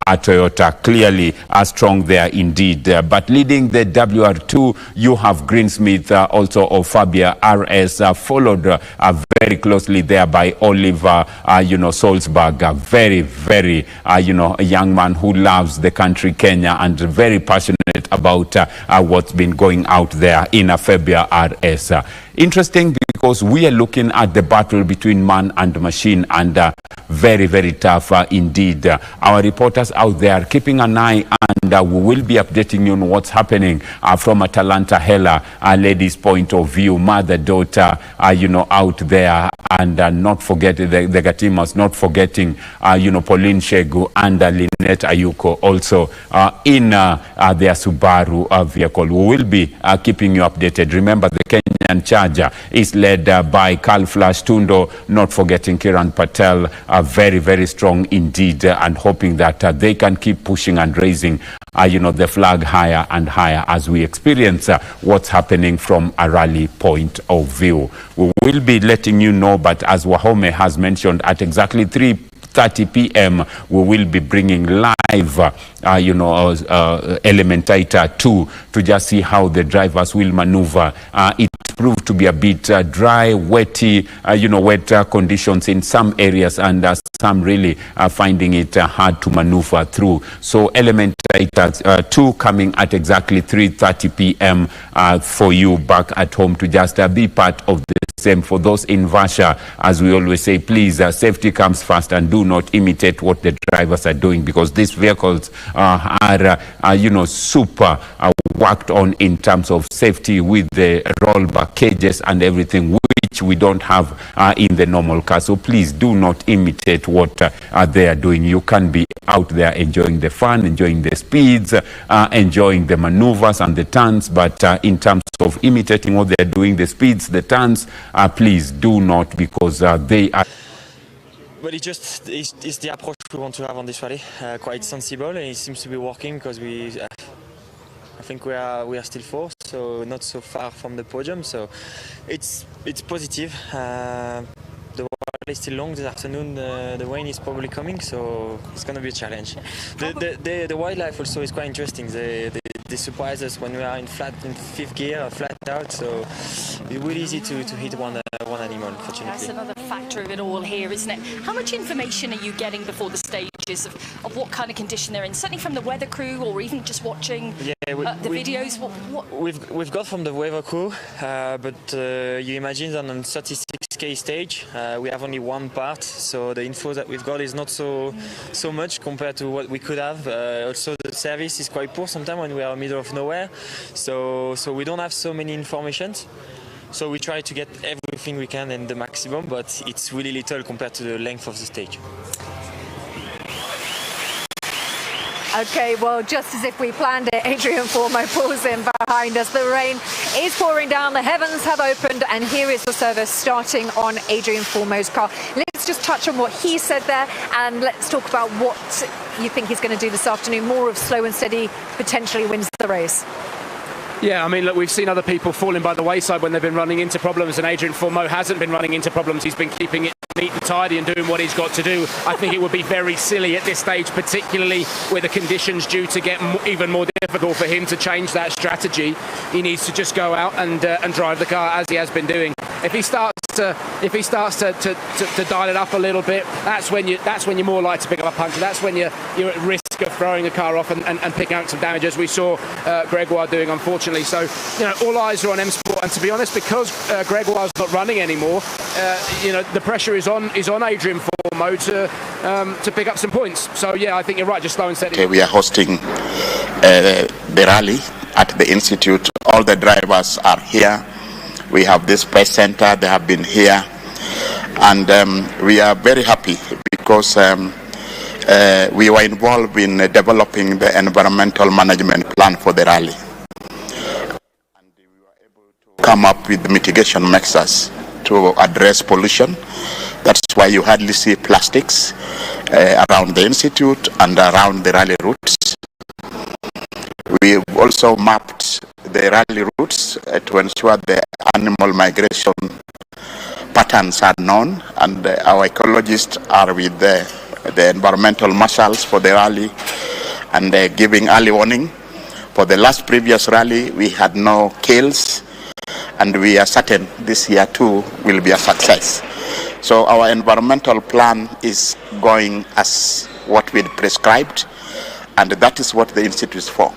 [SPEAKER 16] Toyota. Clearly strong there indeed. But leading the WR2, you have Greensmith, also of Fabia RS, followed very closely there by Oliver, Solberg, a very, very, a young man who loves the country Kenya and very passionate about what's been going out there in Fabia RS. Interesting because we are looking at the battle between man and machine, and very, very tough indeed. Our reporters out there keeping an eye, and we will be updating you on what's happening from a Talanta Hela ladies' point of view, mother, daughter, out there. And not forget the Gatimas, not forgetting, Pauline Shegu and Lynette Ayuko also in their Subaru vehicle. We will be keeping you updated. Remember, the Kenyan Charger is led by Carl Flash Tundo, not forgetting Kiran Patel, very, very strong indeed, and hoping that they can keep pushing and raising the flag higher and higher as we experience what's happening from a rally point of view. We will be letting you know, but as Wahome has mentioned, at exactly 3:30 p.m. we will be bringing live Elementator 2 to just see how the drivers will maneuver. It proved to be a bit dry, wetty, wet conditions in some areas, and some really finding it hard to maneuver through. So Elementator 2 coming at exactly 3:30 p.m. For you back at home to just be part of the same. For those in Vasha, as we always say, please, safety comes first, and do not imitate what the drivers are doing, because these vehicles are super worked on in terms of safety with the rollback cages and everything, which we don't have in the normal car. So please do not imitate what they are doing. You can be out there enjoying the fun, enjoying the speeds, enjoying the maneuvers and the turns, but in terms of imitating what they're doing, the speeds, the turns, please do not, because they are...
[SPEAKER 5] Well, it's the approach we want to have on this rally, quite sensible, and it seems to be working, because I think we are still fourth, so not so far from the podium, so it's positive. The rally is still long this afternoon. The rain is probably coming, so it's going to be a challenge. The wildlife also is quite interesting. They surprise us when we are in fifth gear, flat out, so it's really easy to hit one animal, unfortunately.
[SPEAKER 18] That's another factor of it all here, isn't it? How much information are you getting before the stages of what kind of condition they're in? Certainly from the weather crew, or even just watching the videos? What?
[SPEAKER 5] We've got from the weather crew, but you imagine that on 36k stage, we have only one part, so the info that we've got is not so much compared to what we could have. Also, the service is quite poor sometimes when we are in the middle of nowhere, so we don't have so many informations. So we try to get everything we can in the maximum, but it's really little compared to the length of the stage.
[SPEAKER 19] Okay, well, just as if we planned it, Adrian Fourmaux pulls in behind us. The rain is pouring down, the heavens have opened, and here is the service starting on Adrian Fourmaux's car. Let's just touch on what he said there, and let's talk about what you think he's going to do this afternoon. More of slow and steady potentially wins the race.
[SPEAKER 20] Yeah, I mean, look, we've seen other people falling by the wayside when they've been running into problems, and Adrian Fourmaux hasn't been running into problems. He's been keeping it neat and tidy and doing what he's got to do. I think it would be very silly at this stage, particularly with the conditions due to get even more difficult, for him to change that strategy. He needs to just go out and drive the car as he has been doing. If he starts to dial it up a little bit, that's when you're more likely to pick up a puncture. That's when you're at risk of throwing the car off and picking out some damage, as we saw Gregoire doing, unfortunately. So, all eyes are on M Sport, and to be honest, because Gregoire's not running anymore, the pressure is on Adrian Fourmaux to pick up some points. So yeah, I think you're right, just slow and steady.
[SPEAKER 21] Okay, we are hosting the rally at the Institute. All the drivers are here. We have this press center, they have been here, and we are very happy because we were involved in developing the environmental management plan for the rally. And we were able to come up with mitigation measures to address pollution. That's why you hardly see plastics around the Institute and around the rally routes. We also mapped the rally routes to ensure the animal migration patterns are known, and our ecologists are with the environmental marshals for the rally and giving early warning. For the last previous rally, we had no kills, and we are certain this year too will be a success. So our environmental plan is going as what we prescribed, and that is what the Institute is for,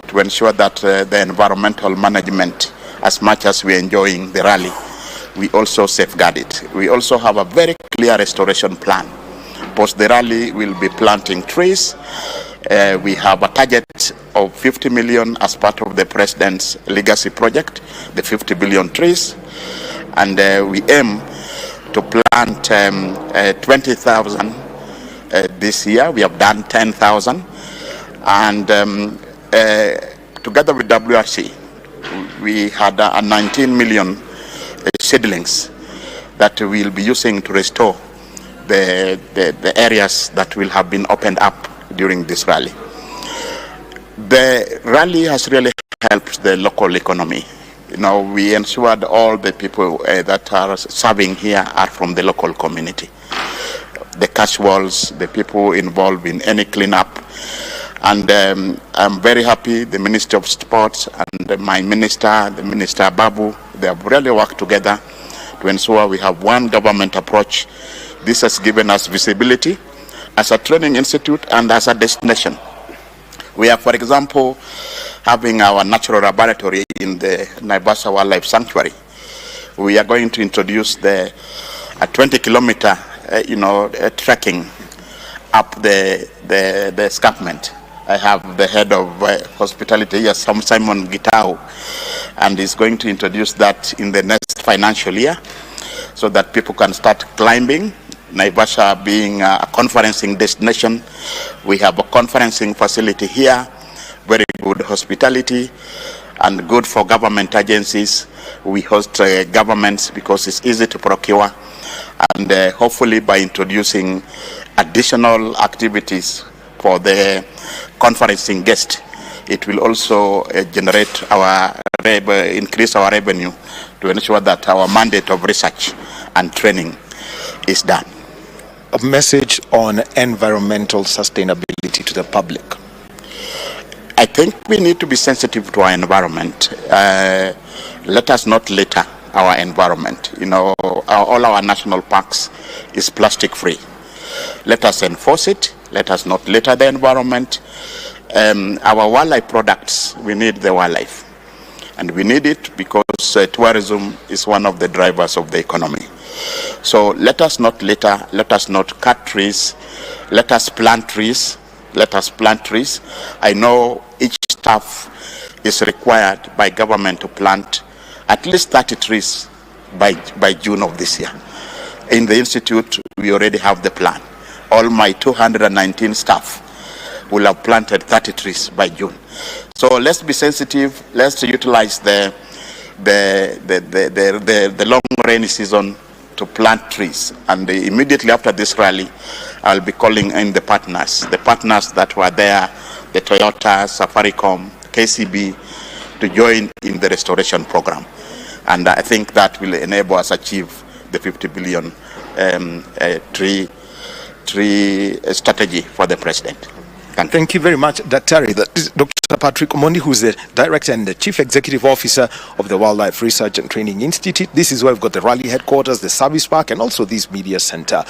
[SPEAKER 21] to ensure that the environmental management, as much as we are enjoying the rally, we also safeguard it. We also have a very clear restoration plan. Post the rally, we'll be planting trees. We have a target of 50 million as part of the President's legacy project, the 50 billion trees. And we aim to plant 20,000 this year. We have done 10,000. And together with WRC, we had 19 million seedlings that we'll be using to restore the areas that will have been opened up during this rally. The rally has really helped the local economy. You know, we ensured all the people that are serving here are from the local community. The casuals, the people involved in any cleanup. And I'm very happy the Ministry of Sports and my minister, the Minister AJAABU, they have really worked together to ensure we have one government approach. This has given us visibility as a training institute and as a destination. We are, for example, having our natural laboratory in the Naivasha Wildlife Sanctuary. We are going to introduce a 20-kilometer, trekking up the escarpment. I have the head of hospitality here, Simon Gitao, and he's going to introduce that in the next financial year so that people can start climbing. Naivasha being a conferencing destination, we have a conferencing facility here, very good hospitality and good for government agencies. We host governments because it's easy to procure, and hopefully by introducing additional activities for the conferencing guest, it will also generate increase our revenue to ensure that our mandate of research and training is done.
[SPEAKER 2] A message on environmental sustainability to the public.
[SPEAKER 21] I think we need to be sensitive to our environment. Let us not litter our environment. All our national parks is plastic free. Let us enforce it. Let us not litter the environment. Our wildlife products, we need the wildlife. And we need it because tourism is one of the drivers of the economy. So let us not litter, let us not cut trees, let us plant trees, let us plant trees. I know each staff is required by government to plant at least 30 trees by June of this year. In the Institute, we already have the plan. All my 219 staff will have planted 30 trees by June. So let's be sensitive, let's utilize the long rainy season to plant trees. And immediately after this rally, I'll be calling in the partners that were there, the Toyota, Safaricom, KCB, to join in the restoration program. And I think that will enable us achieve the 50 billion tree strategy for the President.
[SPEAKER 2] Thank you very much, Daktari. That is Dr. Patrick Omondi, who's the Director and the Chief Executive Officer of the Wildlife Research and Training Institute. This is where we've got the rally headquarters, the service park, and also this media center.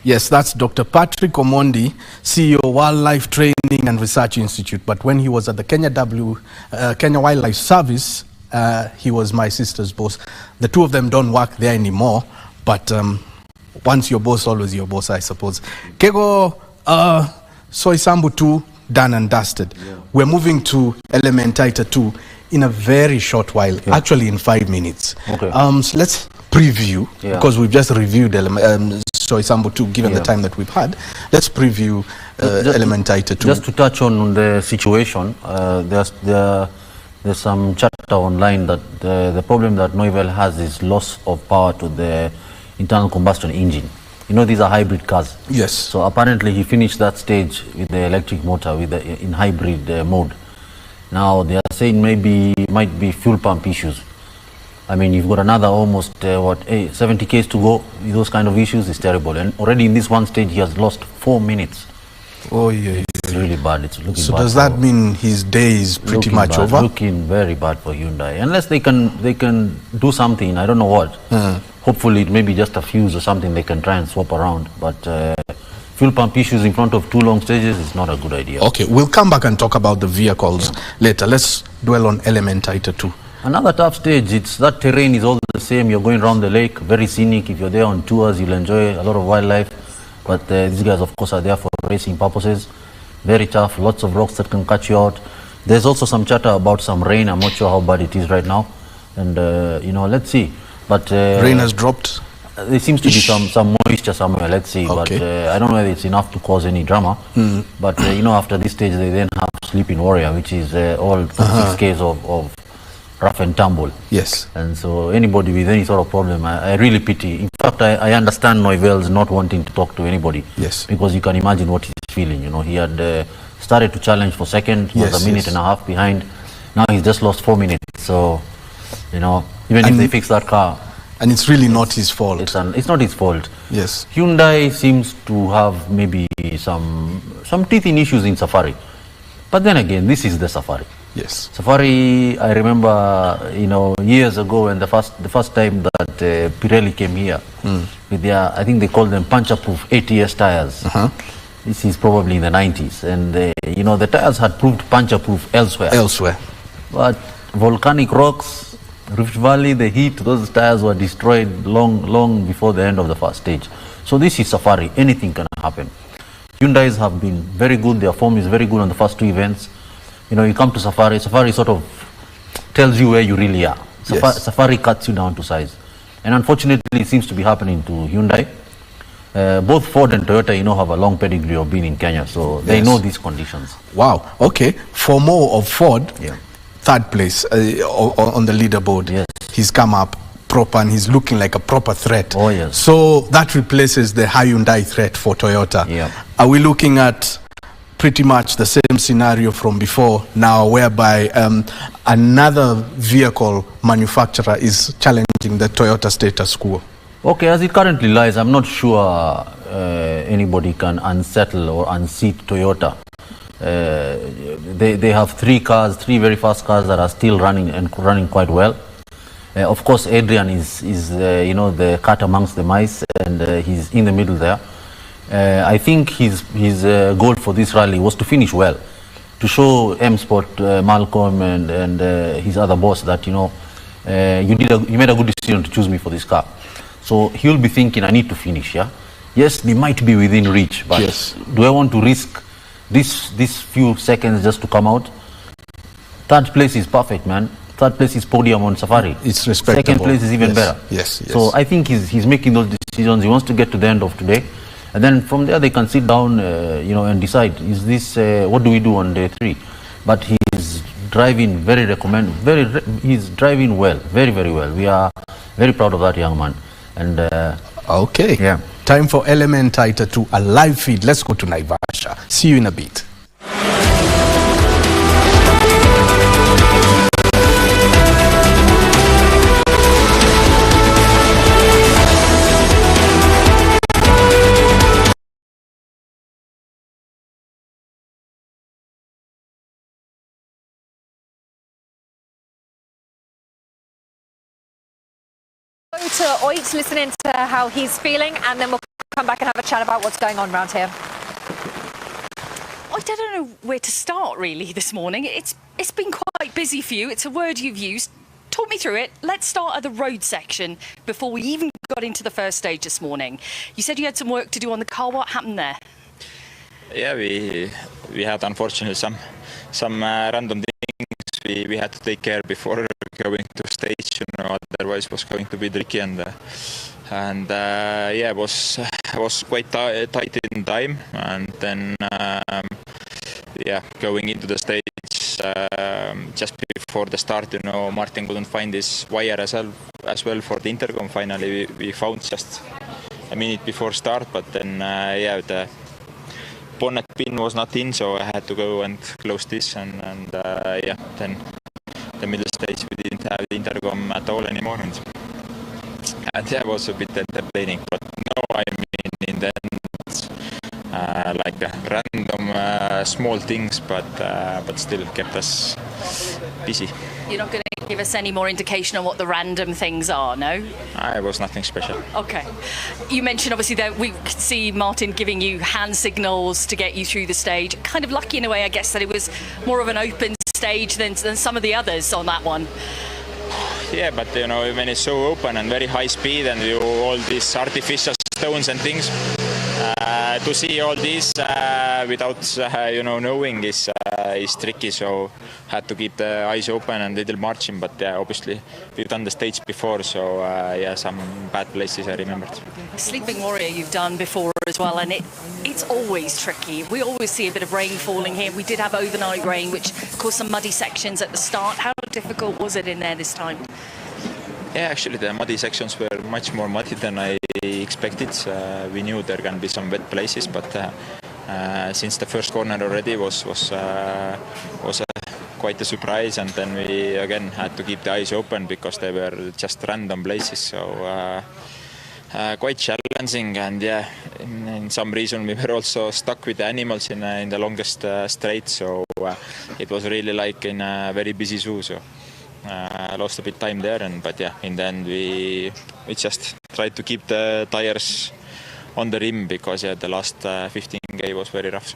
[SPEAKER 1] Yes, that's Dr. Patrick Omondi, CEO, Wildlife Training and Research Institute. But when he was at the Kenya Wildlife Service, he was my sister's boss. The two of them don't work there anymore, but once your boss, always your boss, I suppose. Kego, Soisambu 2, done and dusted. Yeah. We're moving to Elementaita 2 in a very short while, actually in 5 minutes. Okay. So let's preview, because we've just reviewed Soisambu 2, given the time that we've had. Let's preview Elementaita 2.
[SPEAKER 22] Just to touch on the situation, there's some chatter online that the problem that Newville has is loss of power to the internal combustion engine. You know, these are hybrid cars.
[SPEAKER 1] Yes.
[SPEAKER 22] So apparently he finished that stage with the electric motor in hybrid mode. Now they are saying might be fuel pump issues. I mean, you've got another almost 70 Ks to go. Those kind of issues is terrible. And already in this one stage, he has lost 4 minutes.
[SPEAKER 1] Oh yeah,
[SPEAKER 22] it's really bad. It's looking
[SPEAKER 1] so
[SPEAKER 22] bad.
[SPEAKER 1] Does that mean his day is pretty much
[SPEAKER 22] bad,
[SPEAKER 1] over?
[SPEAKER 22] Looking very bad for Hyundai. Unless they can do something. I don't know what. Hopefully, it may be just a fuse or something they can try and swap around. But fuel pump issues in front of 2 long stages is not a good idea.
[SPEAKER 1] Okay, we'll come back and talk about the vehicles later. Let's dwell on Elementator 2.
[SPEAKER 22] Another tough stage. It's that terrain is all the same. You're going around the lake, very scenic. If you're there on tours, you'll enjoy a lot of wildlife. But these guys, of course, are there for racing purposes. Very tough. Lots of rocks that can catch you out. There's also some chatter about some rain. I'm not sure how bad it is right now. And you know, let's see. But
[SPEAKER 1] rain has dropped.
[SPEAKER 22] There seems to be some moisture somewhere. Let's see.
[SPEAKER 1] Okay.
[SPEAKER 22] But I don't know whether it's enough to cause any drama. But you know, after this stage, they then have Sleeping Warrior, which is all 6 Ks of rough and tumble.
[SPEAKER 1] Yes.
[SPEAKER 22] And so anybody with any sort of problem, I really pity. In fact, I understand Newville's not wanting to talk to anybody.
[SPEAKER 1] Yes.
[SPEAKER 22] Because you can imagine what he's feeling. You know, he had started to challenge for second, was a minute and a half behind. Now he's just lost 4 minutes. So, you know, even if they fix that car.
[SPEAKER 1] And it's really not his fault.
[SPEAKER 22] It's not his fault.
[SPEAKER 1] Yes.
[SPEAKER 22] Hyundai seems to have maybe some teething issues in Safari. But then again, this is the Safari.
[SPEAKER 1] Yes.
[SPEAKER 22] Safari, I remember, you know, years ago when the first time that Pirelli came here with their, I think they called them puncture-proof ATS tires. This is probably in the 90s, and you know, the tires had proved puncture-proof elsewhere. But volcanic rocks, Rift Valley, the heat, those tires were destroyed long before the end of the first stage. So this is Safari. Anything can happen. Hyundais have been very good. Their form is very good on the first 2 events. You know, you come to Safari sort of tells you where you really are. Safari cuts you down to size. And unfortunately, it seems to be happening to Hyundai. Both Ford and Toyota, you know, have a long pedigree of being in Kenya, so they know these conditions.
[SPEAKER 1] Wow, okay. Fourmaux of Ford, 3rd place on the leaderboard.
[SPEAKER 22] Yes.
[SPEAKER 1] He's come up proper and he's looking like a proper threat.
[SPEAKER 22] Oh, yes.
[SPEAKER 1] So that replaces the Hyundai threat for Toyota.
[SPEAKER 22] Yeah.
[SPEAKER 1] Are we looking at pretty much the same scenario from before now, whereby another vehicle manufacturer is challenging the Toyota status quo?
[SPEAKER 22] Okay, as it currently lies, I'm not sure anybody can unsettle or unseat Toyota. They have 3 very fast cars that are still running quite well. Of course, Adrian is you know, the cat amongst the mice, and he's in the middle there. I think his goal for this rally was to finish well, to show M-Sport, Malcolm and his other boss that, you know, you made a good decision to choose me for this car. So he'll be thinking, I need to finish, yeah? Yes, they might be within reach, but do I want to risk this few seconds just to come out? 3rd place is perfect, man. 3rd place is Podium on Safari.
[SPEAKER 1] It's respectable.
[SPEAKER 22] 2nd place is even better.
[SPEAKER 1] Yes.
[SPEAKER 22] So I think he's making those decisions. He wants to get to the end of today. And then from there they can sit down, you know, and decide, is this, what do we do on day 3? But he's driving he's driving well, very well. We are very proud of that young man. And
[SPEAKER 1] okay,
[SPEAKER 22] yeah.
[SPEAKER 1] Time for Elementator 2, a live feed. Let's go to Naivasha. See you in a bit.
[SPEAKER 19] To Oit, listening to how he's feeling, and then we'll come back and have a chat about what's going on around here.
[SPEAKER 18] I don't know where to start really this morning. It's been quite busy for you. It's a word you've used. Talk me through it. Let's start at the road section before we even got into the first stage this morning. You said you had some work to do on the car. What happened there?
[SPEAKER 4] Yeah, we had unfortunately some random things we had to take care before going to stage. You know, otherwise it was going to be tricky, and yeah, it was quite tight in time, and then yeah, going into the stage just before the start, you know, Martin couldn't find his wire as well for the intercom. Finally, we found just a minute before start, but then yeah, the bonnet pin was not in, so I had to go and close this, and yeah, then the middle stage we didn't have the intercom at all anymore, and that was a bit entertaining. But no, I mean, in the end, like random small things, but still kept us busy.
[SPEAKER 18] You're not going to give us any more indication on what the random things are, no?
[SPEAKER 4] It was nothing special.
[SPEAKER 18] Okay. You mentioned obviously that we could see Martin giving you hand signals to get you through the stage. Kind of lucky in a way, I guess, that it was more of an open stage than some of the others on that one.
[SPEAKER 4] Yeah, but you know, when it's so open and very high speed and you all these artificial stones and things, to see all this without you know, knowing is tricky. So had to keep the eyes open and little marching. But obviously we've done the stage before, so yeah, some bad places I remembered.
[SPEAKER 18] Sleeping Warrior you've done before as well, and it's always tricky. We always see a bit of rain falling here. We did have overnight rain, which caused some muddy sections at the start. How difficult was it in there this time?
[SPEAKER 4] Yeah, actually the muddy sections were much more muddy than I expected. We knew there can be some wet places, but since the first corner already was quite a surprise, and then we again had to keep the eyes open because they were just random places. So quite challenging, and yeah, in some reason we were also stuck with the animals in the longest straight. So it was really like in a very busy zoo. So. Lost a bit time there, but yeah, in the end we just tried to keep the tires on the rim because yeah, the last 15K was very rough.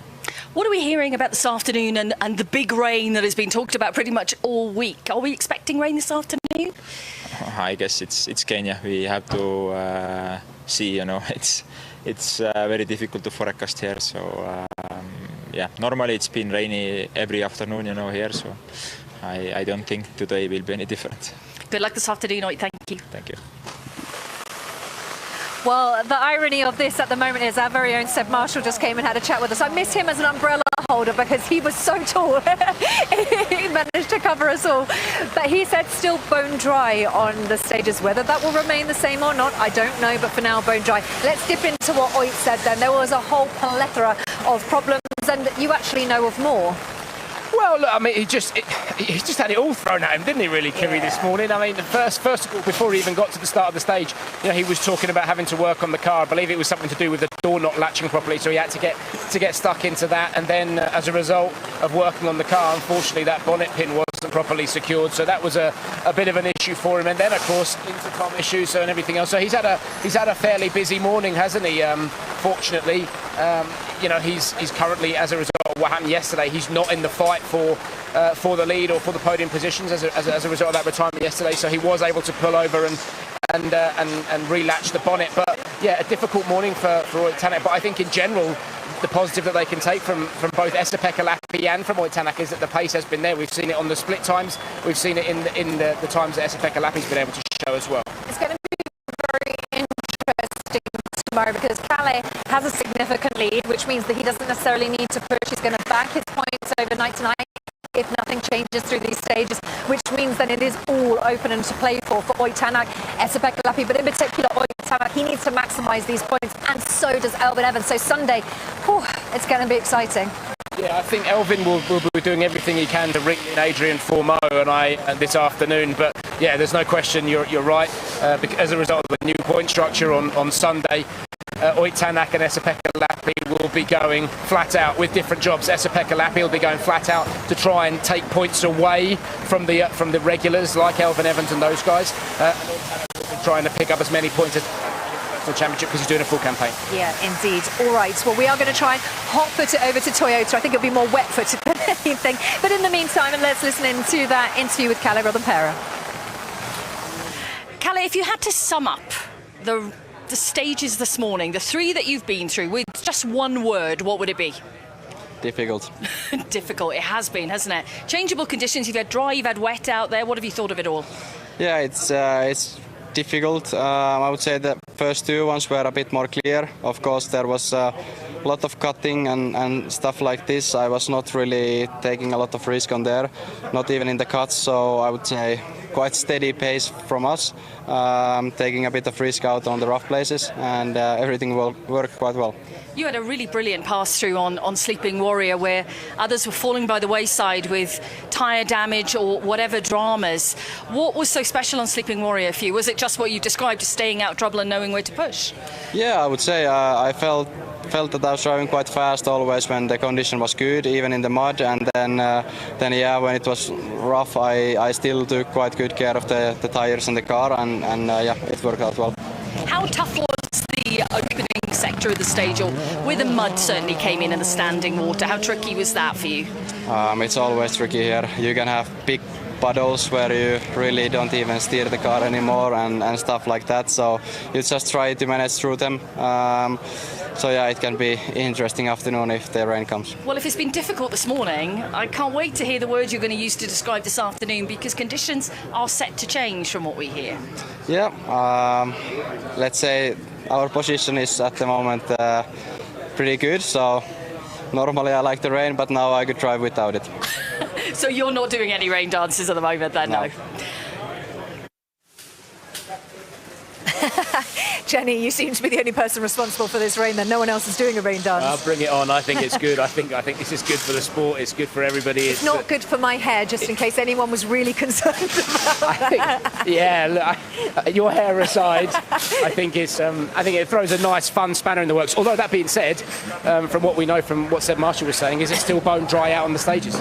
[SPEAKER 18] What are we hearing about this afternoon and the big rain that has been talked about pretty much all week? Are we expecting rain this afternoon?
[SPEAKER 4] I guess it's Kenya. We have to see. You know, it's very difficult to forecast here. So yeah, normally it's been rainy every afternoon, you know, here. So. I don't think today will be any different.
[SPEAKER 18] Good luck this afternoon, Oit. Thank you.
[SPEAKER 4] Thank you.
[SPEAKER 19] Well, the irony of this at the moment is our very own Seb Marshall just came and had a chat with us. I miss him as an umbrella holder because he was so tall. He managed to cover us all. But he said still bone dry on the stages. Whether that will remain the same or not, I don't know. But for now, bone dry. Let's dip into what Oit said then. There was a whole plethora of problems, and you actually know of more.
[SPEAKER 20] Well, look, I mean, he just had it all thrown at him, didn't he, really, Kiri, this morning? I mean, first of all, before he even got to the start of the stage, you know, he was talking about having to work on the car. I believe it was something to do with the door not latching properly, so he had to get stuck into that. And then, as a result of working on the car, unfortunately, that bonnet pin wasn't properly secured, so that was a bit of an issue for him. And then, of course, intercom issues and everything else. So he's had a fairly busy morning, hasn't he? Fortunately, you know, he's currently, as a result of what happened yesterday, he's not in the fight for the lead or for the podium positions as a result of that retirement yesterday. So he was able to pull over and relatch the bonnet. But yeah, a difficult morning for Oit Tanak. But I think in general, the positive that they can take from both Esa-Pekka Lappi and from Oit Tanak is that the pace has been there. We've seen it on the split times. We've seen it in the times that Esa-Pekka Lappi's been able to show as well.
[SPEAKER 19] It's going to be very interesting tomorrow because Kalle has a significant lead, which means that he doesn't necessarily need to push. He's going to back his points overnight tonight if nothing changes through these stages, which means then it is all open and to play for Oit Tanak, Esa-Pekka Lappi, but in particular Oit Tanak. He needs to maximise these points, and so does Elvin Evans. So Sunday, whew, it's going to be exciting.
[SPEAKER 20] Yeah, I think Elvin will be doing everything he can to ring in Adrien Fourmaux and this afternoon. But yeah, there's no question, you're right. As a result of the new point structure on Sunday, Oit Tanak and Esa-Pekka Lappi will be going flat out with different jobs. Esa-Pekka Lappi will be going flat out to try and take points away from the regulars like Elvin Evans and those guys. And Oit Tanak will be trying to pick up as many points as the championship because he's doing a full campaign.
[SPEAKER 19] Yeah, indeed. All right, well, we are going to try and hot-foot it over to Toyota. I think it'll be more wet-footed than anything. But in the meantime, let's listen into that interview with Kalle Rovanperä.
[SPEAKER 18] Kalle, if you had to sum up the stages this morning, the three that you've been through, with just one word, what would it be?
[SPEAKER 10] Difficult.
[SPEAKER 18] Difficult, it has been, hasn't it? Changeable conditions, you've had dry, you've had wet out there. What have you thought of it all?
[SPEAKER 10] Yeah, it's difficult. I would say the first two ones were a bit more clear. Of course, there was a lot of cutting and stuff like this. I was not really taking a lot of risk on there, not even in the cuts. So I would say quite steady pace from us. taking a bit of risk out on the rough places, and everything will work quite well.
[SPEAKER 18] You had a really brilliant pass through on Sleeping Warrior where others were falling by the wayside with tyre damage or whatever dramas. What was so special on Sleeping Warrior for you? Was it just what you described as staying out trouble and knowing where to push?
[SPEAKER 10] Yeah, I would say I felt that I was driving quite fast always when the condition was good, even in the mud, and then yeah, when it was rough, I still took quite good care of the tyres in the car, and yeah, it worked out well.
[SPEAKER 18] How tough was the opening sector of the stage, or where the mud certainly came in and the standing water? How tricky was that for you?
[SPEAKER 10] It's always tricky here. You can have big puddles where you really don't even steer the car anymore and stuff like that, so you just try to manage through them. So yeah, it can be an interesting afternoon if the rain comes.
[SPEAKER 18] Well, if it's been difficult this morning, I can't wait to hear the words you're going to use to describe this afternoon, because conditions are set to change from what we hear.
[SPEAKER 10] Yeah, let's say our position is at the moment pretty good, so normally I like the rain, but now I could drive without it.
[SPEAKER 18] So you're not doing any rain dances at the moment then, no?
[SPEAKER 19] Jenny, you seem to be the only person responsible for this rain, then no one else is doing a rain dance.
[SPEAKER 20] Bring it on. I think it's good. I think this is good for the sport. It's good for everybody.
[SPEAKER 19] It's not good for my hair, just in case anyone was really concerned about that.
[SPEAKER 20] Yeah, look, your hair aside, I think it throws a nice, fun spanner in the works. Although that being said, from what we know from what Seb Marshall was saying, is it still bone dry out on the stages?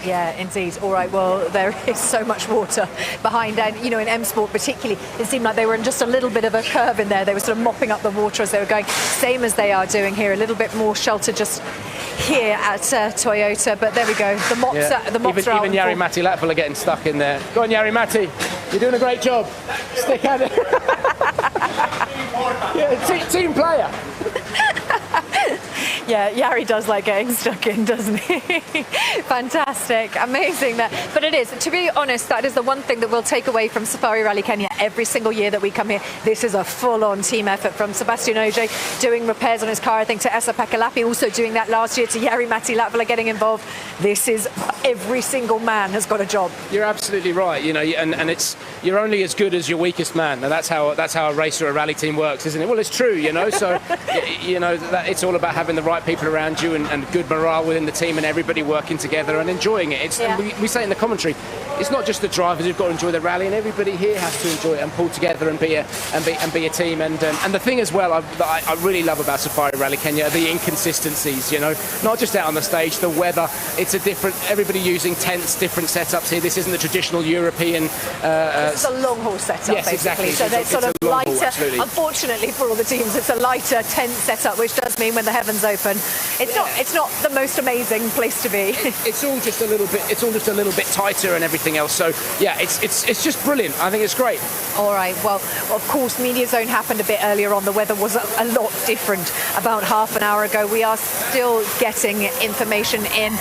[SPEAKER 19] Yeah, indeed. All right, well, there is so much water behind, and you know, in M Sport particularly, it seemed like they were in just a little bit of a curve in there. They were sort of mopping up the water as they were going, same as they are doing here. A little bit more shelter just here at Toyota, but there we go. The mops,
[SPEAKER 20] yeah.
[SPEAKER 19] The mops
[SPEAKER 20] even,
[SPEAKER 19] are out.
[SPEAKER 20] Even Jari Matti Latvala are getting stuck in there. Go on, Jari Matti. You're doing a great job. Stick at it. Yeah, team player.
[SPEAKER 19] Yeah, Jari does like getting stuck in, doesn't he? Fantastic, amazing that. But it is, to be honest, that is the one thing that we'll take away from Safari Rally Kenya every single year that we come here. This is a full-on team effort from Sebastian Ogier doing repairs on his car, I think, to Esa Pakalapi, also doing that last year, to Jari Matti Latvala getting involved. This is, every single man has got a job.
[SPEAKER 20] You're absolutely right, you know, and it's, you're only as good as your weakest man, and that's how a race or a rally team works, isn't it? Well, it's true, you know, so, you know, that it's all about having the right people around you and good morale within the team and everybody working together and enjoying it. And we say in the commentary, it's not just the drivers who've got to enjoy the rally, and everybody here has to enjoy it and pull together and be a team. And the thing as well I really love about Safari Rally Kenya are the inconsistencies, you know, not just out on the stage, the weather, it's a different, everybody using tents, different setups here. This isn't the traditional European
[SPEAKER 19] this is a long haul setup,
[SPEAKER 20] yes,
[SPEAKER 19] basically.
[SPEAKER 20] Exactly.
[SPEAKER 19] So they're sort of lighter.
[SPEAKER 20] Haul,
[SPEAKER 19] unfortunately for all the teams, it's a lighter tent setup, which does mean when the heavens open, it's not the most amazing place to be.
[SPEAKER 20] It's all just a little bit. It's all just a little bit tighter and everything else. So yeah, it's just brilliant. I think it's great.
[SPEAKER 19] All right. Well, of course, Media Zone happened a bit earlier on. The weather was a lot different about half an hour ago. We are still getting information in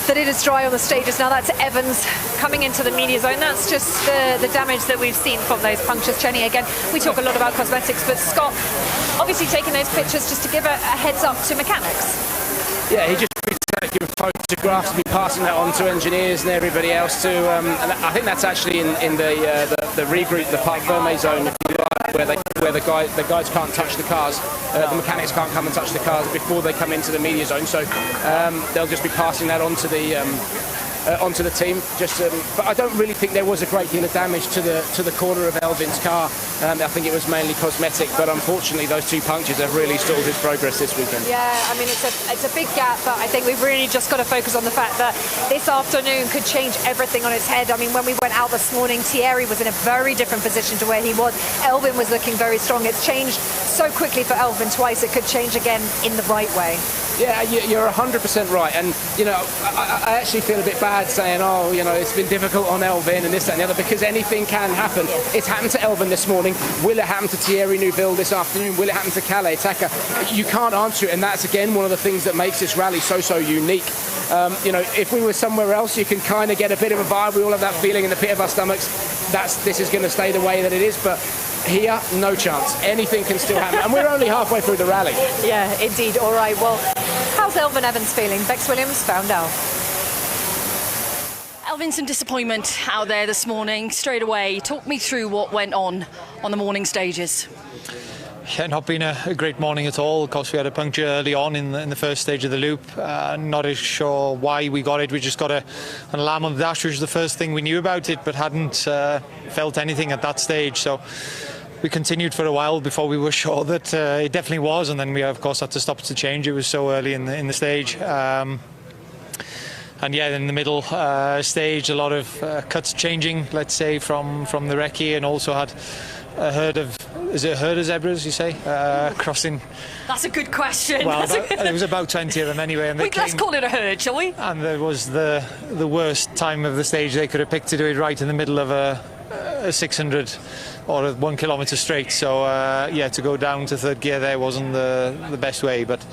[SPEAKER 19] that it is dry on the stages. Now that's Evans coming into the Media Zone. That's just the damage that we've seen from those punctures. Jenny, again, we talk a lot about cosmetics, but Scott obviously taking those pictures just to give a heads up to mechanics.
[SPEAKER 20] Yeah, he just be taking photographs, be passing that on to engineers and everybody else too. And I think that's actually in the regroup, the Parc Fourmaux zone, if you like, where the guys can't touch the cars, the mechanics can't come and touch the cars before they come into the media zone. So they'll just be passing that on to the team. But I don't really think there was a great deal of damage to the corner of Elvin's car. I think it was mainly cosmetic, but unfortunately those two punctures have really stalled his progress this weekend.
[SPEAKER 19] Yeah, I mean it's a big gap, but I think we've really just got to focus on the fact that this afternoon could change everything on its head. I mean, when we went out this morning, Thierry was in a very different position to where he was. Elvin was looking very strong. It's changed so quickly for Elvin twice. It could change again in the right way.
[SPEAKER 20] Yeah, you're 100% right, and you know, I actually feel a bit bad saying, oh, you know, it's been difficult on Elvin and this, that and the other, because anything can happen. It's happened to Elvin this morning. Will it happen to Thierry Newville this afternoon? Will it happen to Calais Taka? You can't answer it, and that's again one of the things that makes this rally so unique. You know, if we were somewhere else, you can kind of get a bit of a vibe. We all have that feeling in the pit of our stomachs. This is going to stay the way that it is, but here, no chance. Anything can still happen, and we're only halfway through the rally.
[SPEAKER 19] Yeah, indeed. All right, well, how's Elvin Evans feeling? Bex Williams found out.
[SPEAKER 18] Elvin, some disappointment out there this morning. Straight away, talk me through what went on the morning stages.
[SPEAKER 9] Yeah, not been a great morning at all. Of course, we had a puncture early on in the first stage of the loop. Not as sure why we got it. We just got an alarm on the dash, which was the first thing we knew about it, but hadn't felt anything at that stage. So we continued for a while before we were sure that it definitely was, and then we of course had to stop to change. It was so early in the stage. And yeah, in the middle stage, a lot of cuts changing, let's say, from the recce, and also had a herd of, is it a herd of zebras, you say, crossing?
[SPEAKER 18] That's a good question.
[SPEAKER 9] Well, it was about 20 of them anyway. And
[SPEAKER 18] let's call it a herd, shall we?
[SPEAKER 9] And there was the worst time of the stage they could have picked to do it, right in the middle of a 600 or a 1 kilometre straight. So yeah, to go down to third gear there wasn't the best way, but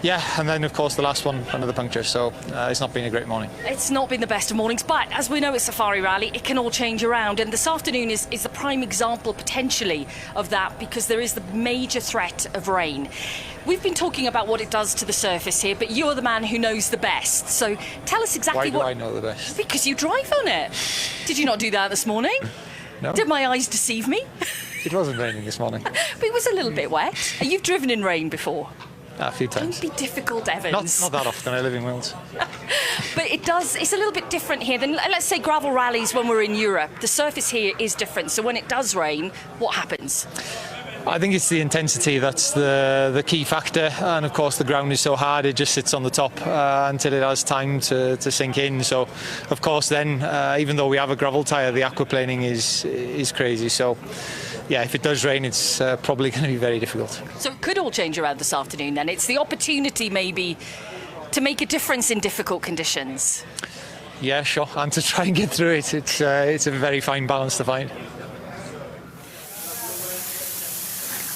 [SPEAKER 9] yeah, and then of course the last one, another puncture, so it's not been a great morning.
[SPEAKER 18] It's not been the best of mornings, but as we know at Safari Rally, it can all change around, and this afternoon is the prime example potentially of that, because there is the major threat of rain. We've been talking about what it does to the surface here, but you're the man who knows the best, so tell us exactly
[SPEAKER 9] Why do I know the best?
[SPEAKER 18] Because you drive on it. Did you not do that this morning?
[SPEAKER 9] No.
[SPEAKER 18] Did my eyes deceive me?
[SPEAKER 9] It wasn't raining this morning.
[SPEAKER 18] But it was a little bit wet. You've driven in rain before?
[SPEAKER 9] A few times.
[SPEAKER 18] Don't be difficult, Evans.
[SPEAKER 9] Not that often. I live in Wales.
[SPEAKER 18] But it's a little bit different here than, let's say, gravel rallies when we're in Europe. The surface here is different. So when it does rain, what happens?
[SPEAKER 9] I think it's the intensity that's the key factor, and of course the ground is so hard it just sits on the top until it has time to sink in. So of course then, even though we have a gravel tyre, the aquaplaning is crazy. So yeah, if it does rain, it's probably going to be very difficult.
[SPEAKER 18] So it could all change around this afternoon then. It's the opportunity maybe to make a difference in difficult conditions.
[SPEAKER 9] Yeah, sure, and to try and get through it. It's a very fine balance to find.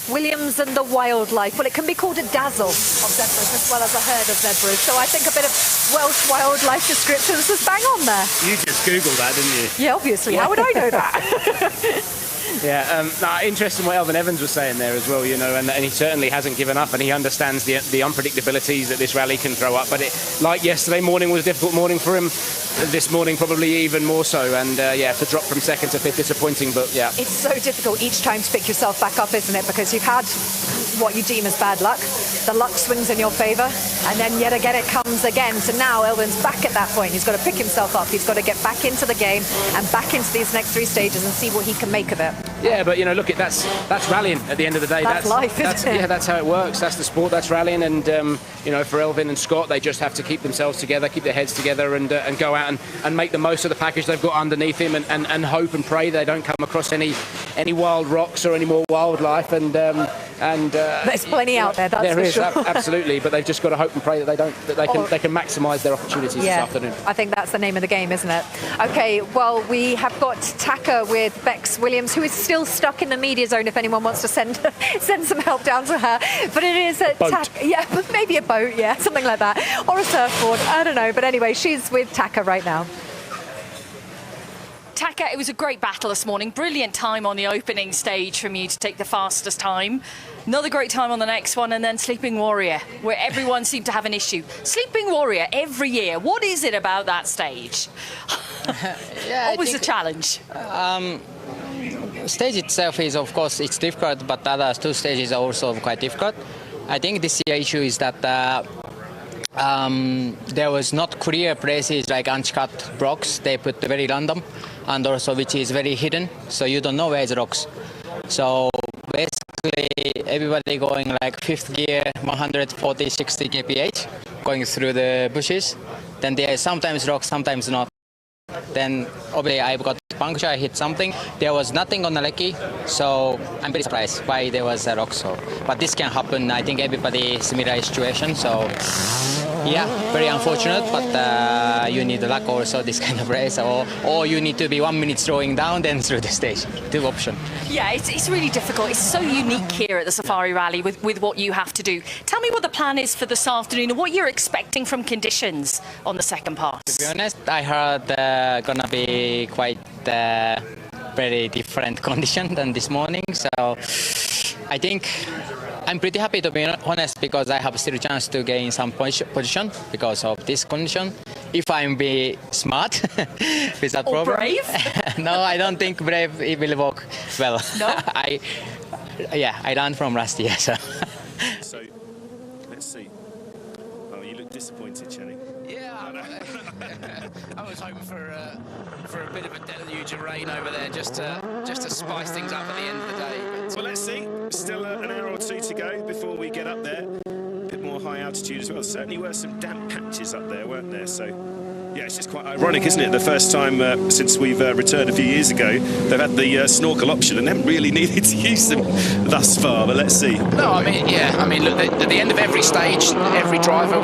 [SPEAKER 19] Williams and the wildlife. Well, it can be called a dazzle of zebras as well as a herd of zebras. So I think a bit of Welsh wildlife descriptions was bang on there.
[SPEAKER 20] You just Googled that, didn't you?
[SPEAKER 19] Yeah, obviously. How would I know that?
[SPEAKER 20] Yeah, interesting what Elvin Evans was saying there as well, you know, and he certainly hasn't given up, and he understands the unpredictabilities that this rally can throw up. But like yesterday morning was a difficult morning for him, this morning probably even more so, and yeah, to drop from second to fifth, disappointing, but yeah.
[SPEAKER 19] It's so difficult each time to pick yourself back up, isn't it? Because you've had what you deem as bad luck, the luck swings in your favour, and then yet again it comes again. So now Elvin's back at that point. He's got to pick himself up, he's got to get back into the game and back into these next three stages and see what he can make of it.
[SPEAKER 20] Yeah, but you know, look, that's rallying at the end of the day.
[SPEAKER 19] That's life, isn't it?
[SPEAKER 20] Yeah, that's how it works. That's the sport. That's rallying, and you know, for Elvin and Scott, they just have to keep themselves together, keep their heads together, and go out and make the most of the package they've got underneath him, and hope and pray they don't come across any wild rocks or any more wildlife. And
[SPEAKER 19] there's plenty out there. That's
[SPEAKER 20] there
[SPEAKER 19] for
[SPEAKER 20] is,
[SPEAKER 19] sure.
[SPEAKER 20] Absolutely, but they've just got to hope and pray that they can maximise their opportunities this afternoon.
[SPEAKER 19] I think that's the name of the game, isn't it? Okay, well, we have got Taka with Bex Williams, who is still stuck in the media zone if anyone wants to send some help down to her. But it is a yeah, but maybe a boat, yeah, something like that, or a surfboard, I don't know. But anyway, she's with Taka right now.
[SPEAKER 18] Taka, it was a great battle this morning. Brilliant time on the opening stage from you to take the fastest time. Another great time on the next one, and then Sleeping Warrior, where everyone seemed to have an issue. Sleeping Warrior every year. What is it about that stage? What was the challenge?
[SPEAKER 11] Stage itself is, of course, it's difficult, but the other two stages are also quite difficult. I think this year issue is that there was not clear places like uncut blocks. They put very random, and also which is very hidden, so you don't know where the rocks. So basically everybody going like fifth gear, 140, 60 kph, going through the bushes. Then there is sometimes rocks, sometimes not. Then obviously I've got puncture, I hit something. There was nothing on the recce, so I'm very surprised why there was a rock. So, but this can happen. I think everybody similar situation. So yeah, very unfortunate. But you need luck also this kind of race, or you need to be 1 minute slowing down then through the stage. Two option.
[SPEAKER 18] Yeah, it's really difficult. It's so unique here at the Safari Rally with what you have to do. Tell me what the plan is for this afternoon and what you're expecting from conditions on the second pass.
[SPEAKER 11] To be honest, I heard gonna be quite very different condition than this morning. So I think I'm pretty happy, to be honest, because I have still a chance to gain some position because of this condition.
[SPEAKER 6] if I'm be smart with that
[SPEAKER 18] Or
[SPEAKER 6] problem.
[SPEAKER 18] brave?
[SPEAKER 6] No, I don't think brave it will work well.
[SPEAKER 18] No?
[SPEAKER 6] I learned from last year. So.
[SPEAKER 7] So, let's see. Oh, you look disappointed, Chenny.
[SPEAKER 23] Yeah, I was hoping for a bit of a deluge of rain over there, just to spice things up at the end of the day.
[SPEAKER 7] Well, let's see. Still an hour or two to go before we get up there. A bit more high altitude as well. Certainly were some damp patches up there, weren't there? So, yeah, it's just quite ironic, isn't it? The first time since we've returned a few years ago, they've had the snorkel option and haven't really needed to use them thus far. But let's see.
[SPEAKER 23] No, I mean, look, at the end of every stage, every driver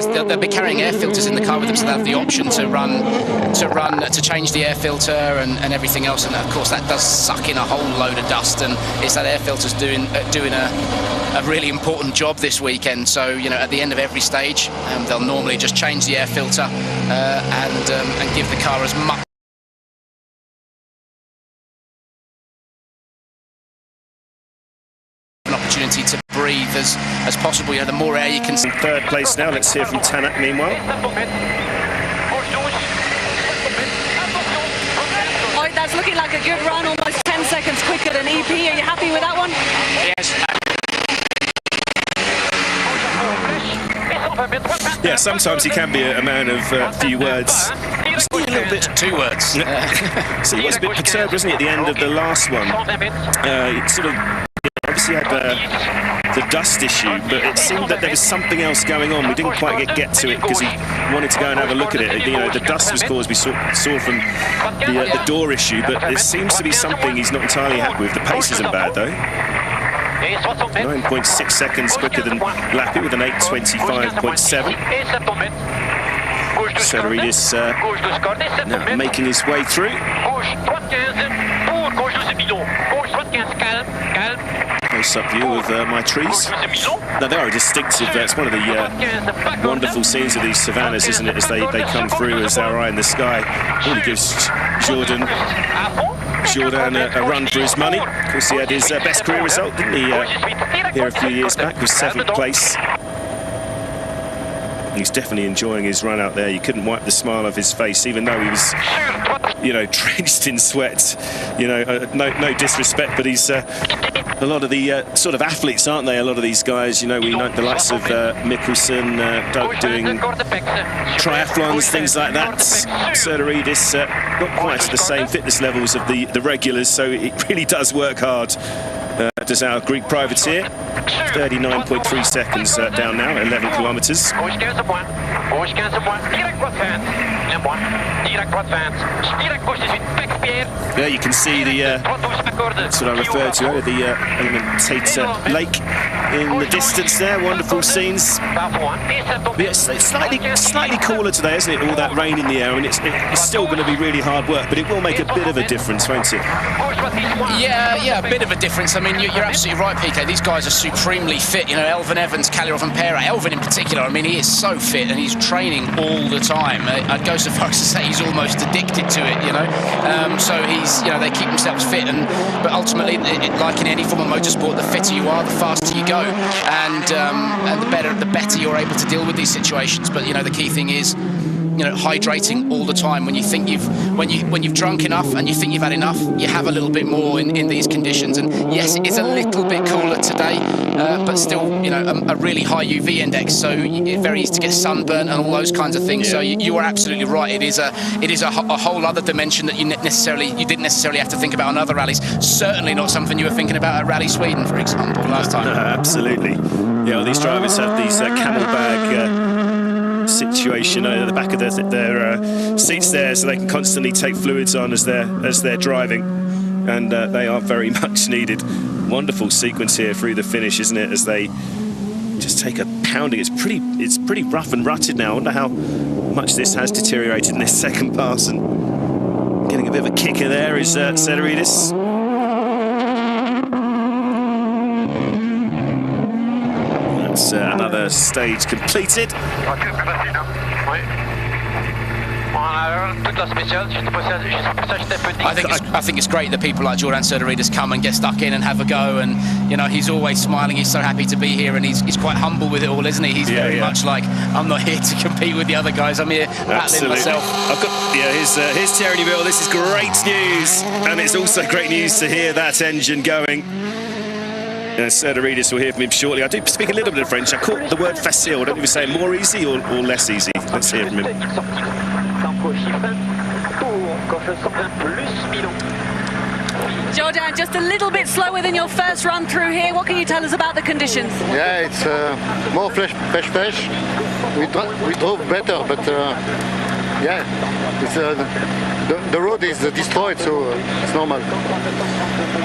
[SPEAKER 23] they'll be carrying air filters in the car with them, so they have the option to change the air filter and everything else. And of course, that does suck in a whole load of dust, and it's that air filter's doing a really important job this weekend. So, you know, at the end of every stage, they'll normally just change the air filter and give the car as much an opportunity to breathe as possible. You know, the more air you can.
[SPEAKER 7] In third place now. Let's hear from Tanak. Meanwhile.
[SPEAKER 18] Oh, that's looking like a good run, almost 10 seconds quicker than EP. Are you happy with that one?
[SPEAKER 23] Yes.
[SPEAKER 7] Yeah, sometimes he can be a man of few words. Just a little bit.
[SPEAKER 23] 2 words.
[SPEAKER 7] So he was a bit perturbed, wasn't he, at the end of the last one? It sort of obviously had the dust issue, but it seemed that there was something else going on. We didn't quite get to it because he wanted to go and have a look at it. You know, the dust was caused, we saw from the door issue, but there seems to be something he's not entirely happy with. The pace isn't bad, though. 9.6 seconds quicker than Lappy with an 8.25.7. Sederidis now making his way through. Close-up view of my trees. Now they are distinctive. That's one of the wonderful scenes of these savannas, isn't it? As they come through as our eye in the sky. Really gives Jordan a run for his money. Of course, he had his best career result, didn't he? Here a few years back, was 7th place. He's definitely enjoying his run out there. You couldn't wipe the smile off his face, even though he was, you know, drenched in sweat. You know, no disrespect, but he's a lot of the sort of athletes, aren't they? A lot of these guys, you know, we know the likes of Mikkelsen, Doug doing triathlons, things like that. Sederidis not quite to the same fitness levels of the regulars, so it really does work hard. Does our Greek privateer. 39.3 seconds down now, 11 kilometres. There you can see that's what I referred to, the Elementator Lake in the distance there. Wonderful scenes. But it's slightly cooler today, isn't it? All that rain in the air. I mean, it's still going to be really hard work, but it will make a bit of a difference, won't it?
[SPEAKER 23] Yeah, a bit of a difference. I mean, you're absolutely right, PK. These guys are supremely fit. You know, Elvin Evans, Kalirov and Pera. Elvin in particular, I mean, he is so fit and he's training all the time. I'd go so far as to say he's almost addicted to it, you know. So he's, you know, they keep themselves fit, but ultimately, like in any form of motorsport, the fitter you are, the faster you go, and the better you're able to deal with these situations. But you know, the key thing is, you know, hydrating all the time. When you think when you've drunk enough and you think you've had enough, you have a little bit more in these conditions. And yes, it is a little bit cooler today, but still, you know, a really high UV index, so it's very easy to get sunburn and all those kinds of things. Yeah. So you are absolutely right. It is a whole other dimension that you didn't necessarily have to think about on other rallies. Certainly not something you were thinking about at Rally Sweden, for example, last time.
[SPEAKER 7] Absolutely. Yeah, well, these drivers have these camel bag situation at the back of their seats there, so they can constantly take fluids on as they're driving, and they are very much needed. Wonderful sequence here through the finish, isn't it? As they just take a pounding. It's pretty rough and rutted now. I wonder how much this has deteriorated in this second pass, and getting a bit of a kicker there is Sederidis. That's another stage completed.
[SPEAKER 23] I think it's great that people like Jordan Serdaridis come and get stuck in and have a go, and you know, he's always smiling, he's so happy to be here, and he's quite humble with it all, isn't he? He's very much like, I'm not here to compete with the other guys, I'm here battling myself.
[SPEAKER 7] Here's Thierry Newville. This is great news, and it's also great news to hear that engine going. Serdaridis will hear from him shortly. I do speak a little bit of French. I caught the word facile. I don't know if you're saying more easy or less easy. Let's hear from him.
[SPEAKER 8] Jordan, just a little bit slower than your first run through here. What can you tell us about the conditions?
[SPEAKER 12] Yeah, it's more fesh-fesh. We drove better, but yeah, it's, the road is destroyed, so it's normal.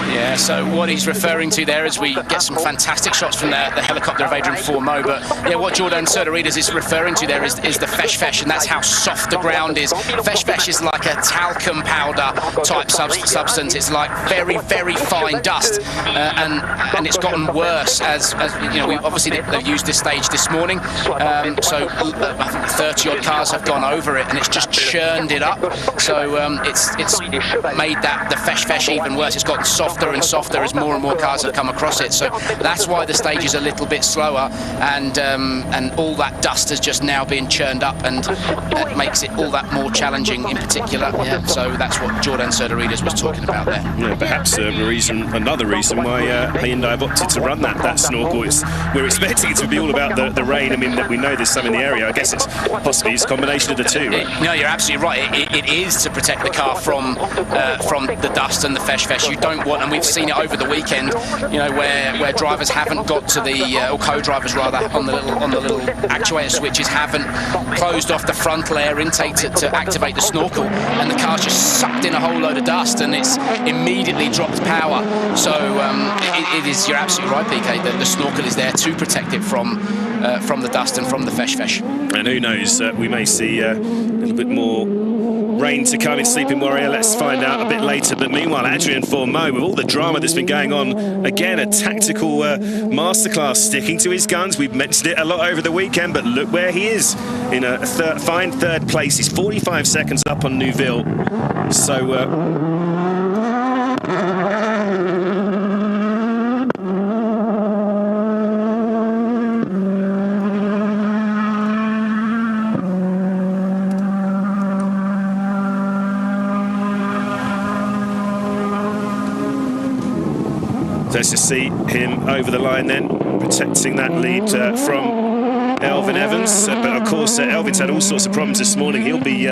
[SPEAKER 23] Yeah, so what he's referring to there is we get some fantastic shots from the helicopter of Adrien Fourmaux, but yeah, what Jordan Serdaridis is referring to there is the fesh-fesh, and that's how soft the ground is. Fesh-fesh is like a talcum powder type substance. It's like very, very fine dust, and it's gotten worse as you know. They've used this stage this morning, so I think 30 odd cars have gone over it, and it's just churned it up. So it's made the fesh-fesh even worse. It's gotten softer and softer as more and more cars have come across it. So that's why the stage is a little bit slower, and all that dust has just now been churned up, and that makes it all that more challenging in particular. Yeah, so that's what Jordan Serdaridis was talking about there.
[SPEAKER 7] Yeah, perhaps another reason why Hyundai have opted to run that snorkel. We're expecting it to be all about the rain. I mean, we know there's some in the area. I guess it's possibly a combination of the two, right?
[SPEAKER 23] No, you're absolutely right. It is to protect the car from the dust and the fesh-fesh. You don't want, and we've seen it over the weekend, you know, where drivers haven't got to the or co-drivers rather on the little actuator switches haven't closed off the frontal air intake to activate the snorkel, and the car's just sucked in a whole load of dust, and it's immediately dropped power. So it is. You're absolutely right, PK. The snorkel is there to protect it from the dust and from the fesh-fesh.
[SPEAKER 7] And who knows? We may see a little bit more rain to come in Sleeping Warrior. Let's find out a bit later. But meanwhile, Adrien Fourmaux, with all the drama that's been going on, again, a tactical masterclass, sticking to his guns. We've mentioned it a lot over the weekend, but look where he is in a fine third place. He's 45 seconds up on Newville. So let's just see him over the line then, protecting that lead from Elfyn Evans. But of course, Elvin's had all sorts of problems this morning. He'll be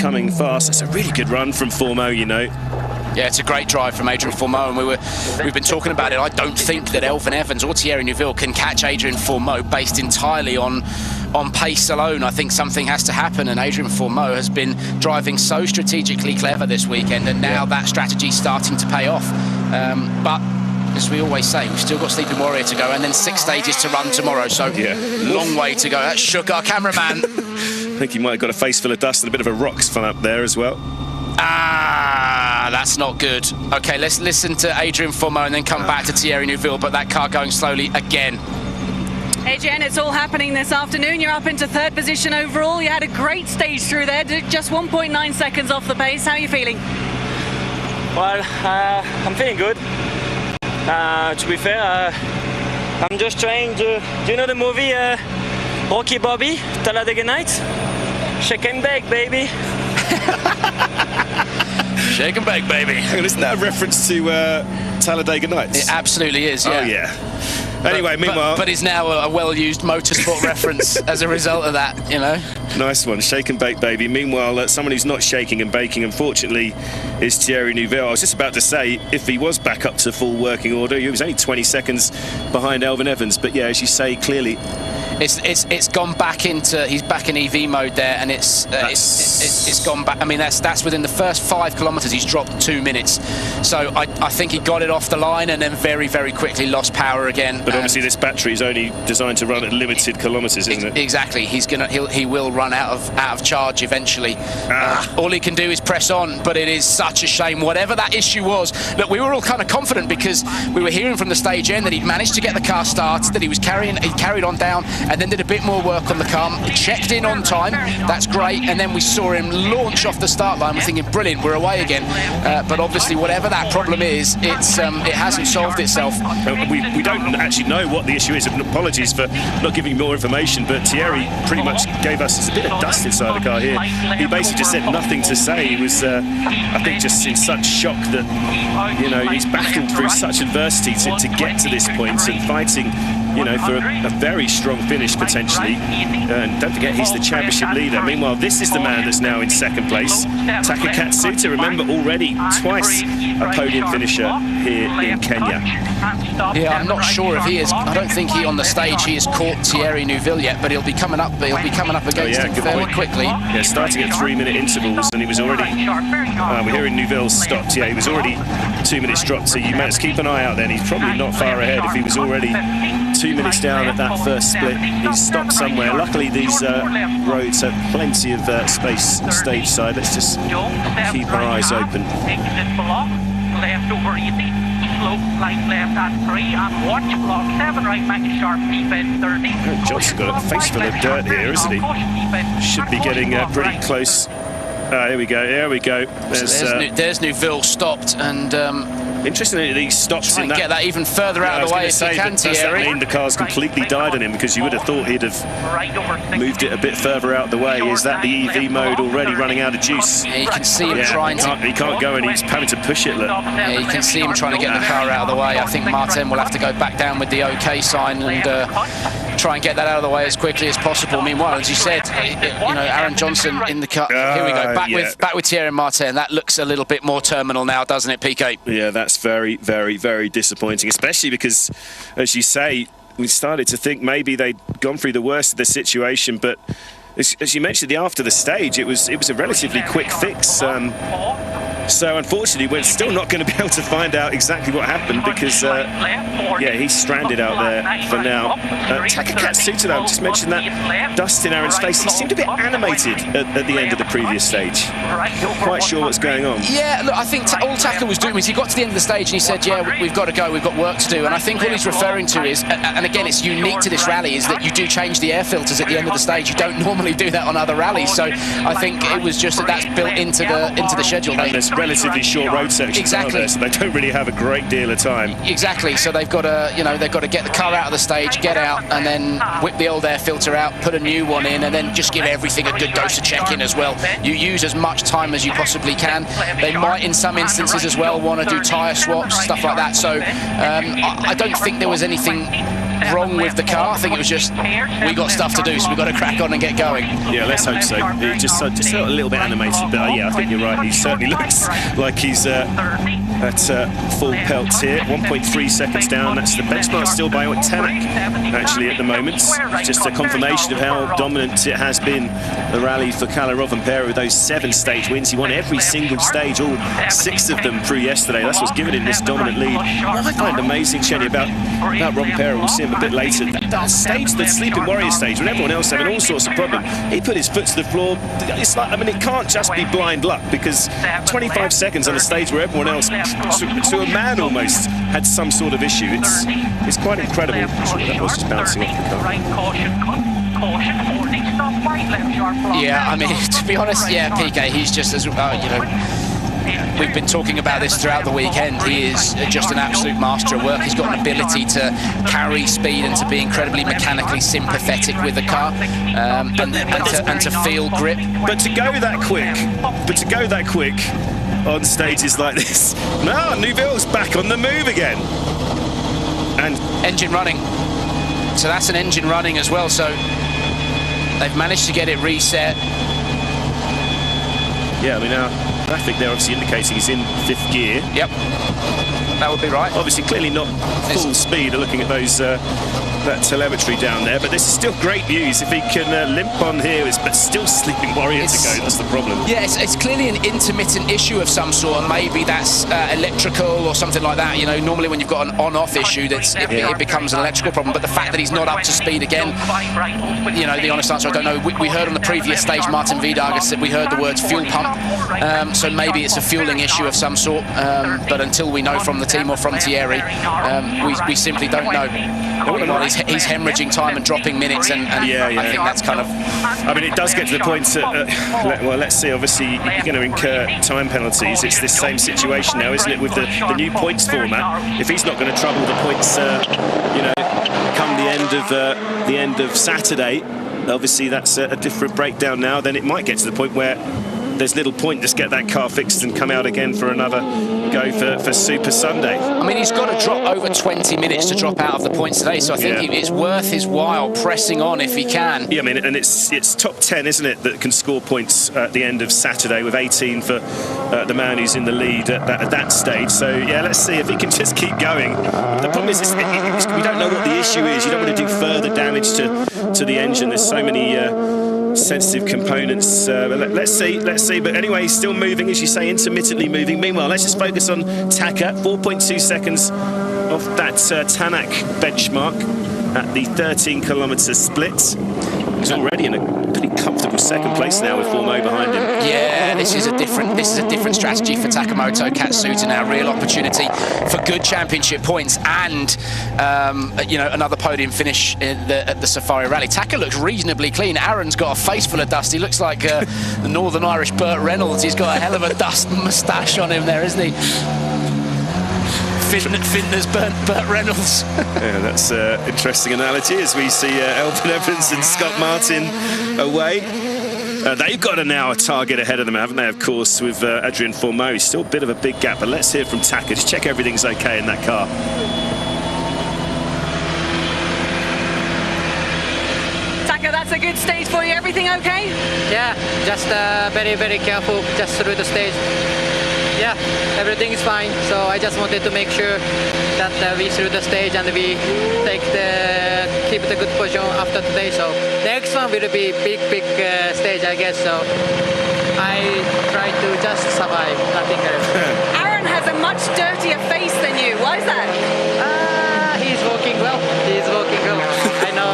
[SPEAKER 7] coming fast. It's a really good run from Fourmaux, you know.
[SPEAKER 23] Yeah, it's a great drive from Adrien Fourmaux, and we've been talking about it. I don't think that Elfyn Evans or Thierry Newville can catch Adrien Fourmaux based entirely on pace alone. I think something has to happen, and Adrien Fourmaux has been driving so strategically clever this weekend, and now that strategy's starting to pay off. But as we always say, we've still got Sleeping Warrior to go, and then 6 stages to run tomorrow, so long way to go. That shook our cameraman.
[SPEAKER 7] I think he might have got a face full of dust and a bit of a rocks fun up there as well.
[SPEAKER 23] That's not good. Okay, let's listen to Adrien Fourmaux and then come back to Thierry Newville, but that car going slowly again.
[SPEAKER 8] Adrien, it's all happening this afternoon. You're up into third position overall. You had a great stage through there, just 1.9 seconds off the pace. How are you feeling?
[SPEAKER 13] Well, I'm feeling good. To be fair, I'm just trying to... Do you know the movie Rocky Bobby, Talladega Nights? Shake and bake, baby.
[SPEAKER 23] Shake and bake, baby.
[SPEAKER 7] Isn't that a reference to Talladega Nights?
[SPEAKER 23] It absolutely is, yeah.
[SPEAKER 7] Oh, yeah. Anyway, meanwhile...
[SPEAKER 23] But it's now a well-used motorsport reference as a result of that, you know.
[SPEAKER 7] Nice one, shake and bake, baby. Meanwhile, someone who's not shaking and baking, unfortunately, is Thierry Newville. I was just about to say, if he was back up to full working order, he was only 20 seconds behind Elfyn Evans. But yeah, as you say, clearly...
[SPEAKER 23] It's gone back into, he's back in EV mode there, and it's gone back. I mean, that's within the first 5 kilometres he's dropped 2 minutes. So I think he got it off the line and then very, very quickly lost power again.
[SPEAKER 7] But obviously this battery is only designed to run at limited kilometres, isn't it?
[SPEAKER 23] Exactly. He will run out of charge eventually. All he can do is press on, but it is such a shame. Whatever that issue was, look, we were all kind of confident because we were hearing from the stage end that he'd managed to get the car started, that he carried on down, and then did a bit more work on the car, checked in on time, that's great, and then we saw him launch off the start line. We're thinking, brilliant, we're away again. But obviously, whatever that problem is, it hasn't solved itself.
[SPEAKER 7] We don't actually know what the issue is, and apologies for not giving more information, but Thierry pretty much gave us a bit of dust inside the car here. He basically just said nothing to say. He was, I think, just in such shock that, you know, he's battled through such adversity to get to this point and fighting, you know, for a very strong finish potentially. And don't forget, he's the championship leader. Meanwhile, this is the man that's now in second place, Taka Katsuta. Remember, already twice a podium finisher here in Kenya.
[SPEAKER 23] Yeah, I'm not sure if he is. I don't think he on the stage he has caught Thierry Newville yet, but he'll be coming up. He'll be coming up against him fairly quickly.
[SPEAKER 7] Yeah, starting at 3-minute intervals, and he was already. We're hearing Newville stopped. Yeah, he was already 2 minutes dropped. So you must keep an eye out. Then he's probably not far ahead. If he was already 2 minutes down at that first split, he's stopped somewhere. Luckily, these roads have plenty of space stage side. Let's just keep our eyes open.
[SPEAKER 3] Left over 80, slope, light left at 3, and watch block 7, right, make it sharp, defense 30.
[SPEAKER 7] John's got a face full of dirt here, isn't he? Should be getting pretty close. Here we go, here we go.
[SPEAKER 23] There's Newville stopped, and
[SPEAKER 7] interestingly, he stops in that.
[SPEAKER 23] Get that even further out of the way if he can,
[SPEAKER 7] does that mean the car's completely died on him? Because you would have thought he'd have moved it a bit further out the way. Is that the EV mode already running out of juice?
[SPEAKER 23] Yeah, you can see him trying to.
[SPEAKER 7] He can't go, and he's having to push it. Look.
[SPEAKER 23] Yeah, you can see him trying to get the car out of the way. I think Martin will have to go back down with the OK sign and try and get that out of the way as quickly as possible. Meanwhile, as you said, you know, Aaron Johnson in the car. Here we go, back with Thierry and Martin. That looks a little bit more terminal now, doesn't it, PK?
[SPEAKER 7] Yeah, that's very, very, very disappointing, especially because, as you say, we started to think maybe they'd gone through the worst of the situation, but as you mentioned, after the stage, it was a relatively quick fix. So unfortunately, we're still not going to be able to find out exactly what happened because, yeah, he's stranded out there for now. Taka Katsuta, though, just mentioned that dust in Aaron's face. He seemed a bit animated at the end of the previous stage. Not quite sure what's going on.
[SPEAKER 23] Yeah, look, I think all Taka was doing was he got to the end of the stage and he said, yeah, we've got to go, we've got work to do. And I think all he's referring to is, and again, it's unique to this rally, is that you do change the air filters at the end of the stage. You don't normally do that on other rallies. So I think it was just that's built into the schedule.
[SPEAKER 7] And there's relatively short road sections,
[SPEAKER 23] exactly.
[SPEAKER 7] So they don't really have a great deal of time.
[SPEAKER 23] Exactly. So they've got to, you know, they've got to get the car out of the stage, get out, and then whip the old air filter out, put a new one in, and then just give everything a good dose of check-in as well. You use as much time as you possibly can. They might, in some instances as well, want to do tyre swaps, stuff like that. So I don't think there was anything wrong with the car. I think it was just we got stuff to do, so we've got to crack on and get going.
[SPEAKER 7] Yeah, let's hope so. It just a little bit animated, but yeah, I think you're right. He certainly looks like he's at full pelt here. 1.3 seconds down. That's the benchmark still by Tanak actually at the moment. Just a confirmation of how dominant it has been, the rally for Kalle Rovanperä with those 7 stage wins. He won every single stage, all 6 of them through yesterday. That's what's given him this dominant lead. What I find amazing, Chenny, about Rovanperä, we'll see him a bit later, that stage, the Sleeping Warrior stage, when everyone else having all sorts of problems, he put his foot to the floor. It's like, I mean, it can't just be blind luck, because 25 seconds on a stage where everyone else, to a man almost, had some sort of issue. It's quite incredible. That was just bouncing off the car.
[SPEAKER 23] Yeah, I mean, to be honest, yeah, PK, he's just as, you know, we've been talking about this throughout the weekend. He is just an absolute master at work. He's got an ability to carry speed and to be incredibly mechanically sympathetic with the car, and to feel grip.
[SPEAKER 7] But to go that quick on stages like this, now Newville's back on the move again. And
[SPEAKER 23] engine running. So that's an engine running as well. So they've managed to get it reset.
[SPEAKER 7] Yeah, I mean, now graphic there obviously indicating he's in 5th gear.
[SPEAKER 23] Yep, that would be right.
[SPEAKER 7] Obviously, clearly not full speed. Looking at those that telemetry down there, but this is still great news if he can limp on here, but still Sleeping Warrior to go. That's the problem.
[SPEAKER 23] Yeah, it's clearly an intermittent issue of some sort, and maybe that's electrical or something like that. You know, normally when you've got an on-off issue, it becomes an electrical problem. But the fact that he's not up to speed again, you know, the honest answer, I don't know. We heard on the previous stage, Martin Vidager said we heard the words fuel pump, so maybe it's a fueling issue of some sort. But until we know from the team or from Thierry, we simply don't know. Well, he's he's hemorrhaging time and dropping minutes, and
[SPEAKER 7] yeah.
[SPEAKER 23] I think that's kind of...
[SPEAKER 7] I mean, it does get to the point that, well, let's see, obviously you're going to incur time penalties. It's this same situation now, isn't it, with the new points format. If he's not going to trouble the points, you know, come the end of Saturday, obviously that's a different breakdown now. Then it might get to the point where there's little point, just get that car fixed and come out again for another go for Super Sunday.
[SPEAKER 23] I mean, he's got to drop over 20 minutes to drop out of the points today, so I think it's worth his while pressing on if he can.
[SPEAKER 7] Yeah, I mean, and it's top 10, isn't it, that can score points at the end of Saturday, with 18 for the man who's in the lead at that stage. So, yeah, let's see if he can just keep going. The problem is, we don't know what the issue is. You don't want to do further damage to the engine. There's so many sensitive components. Let's see. But anyway, he's still moving, as you say, intermittently moving. Meanwhile, let's just focus on Taka. 4.2 seconds off that Tanak benchmark at the 13-kilometre split. He's already in a pretty comfortable second place now with Fourmaux behind him.
[SPEAKER 23] Yeah, this is a different strategy for Takamoto. Katsuta now, real opportunity for good championship points and you know, another podium finish at the Safari Rally. Taka looks reasonably clean. Aaron's got a face full of dust. He looks like the Northern Irish Burt Reynolds. He's got a hell of a dust moustache on him there, isn't he? Fitness Burt Reynolds.
[SPEAKER 7] Yeah, that's an interesting analogy as we see Elvin Evans and Scott Martin away. They've got now a target ahead of them, haven't they, of course, with Adrien Fourmaux. Still a bit of a big gap, but let's hear from Taka. Just check everything's okay in that car.
[SPEAKER 8] Taka, that's a good stage for you. Everything okay?
[SPEAKER 11] Yeah, just very, very careful just through the stage. Yeah, everything is fine. So I just wanted to make sure that we through the stage and we keep the good position after today. So next one will be big stage, I guess. So I try to just survive, nothing else.
[SPEAKER 8] Aaron has a much dirtier face than you. Why is that?
[SPEAKER 11] He's working well. He's working well.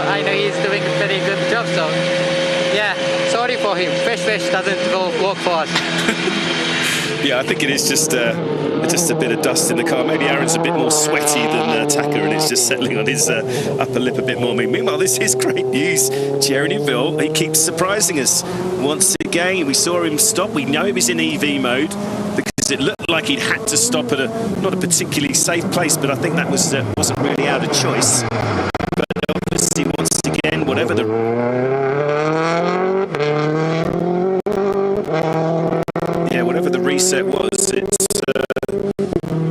[SPEAKER 11] I know he's doing a very good job. So yeah, sorry for him. Fesh-fesh doesn't work for us.
[SPEAKER 7] Yeah, I think it is just a bit of dust in the car. Maybe Aaron's a bit more sweaty than Taka, and it's just settling on his upper lip a bit more. Meanwhile, this is great news. Thierry Newville, he keeps surprising us once again. We saw him stop. We know he was in EV mode because it looked like he'd had to stop at not a particularly safe place, but I think that wasn't really out of choice. But obviously, once again, whatever the reset was,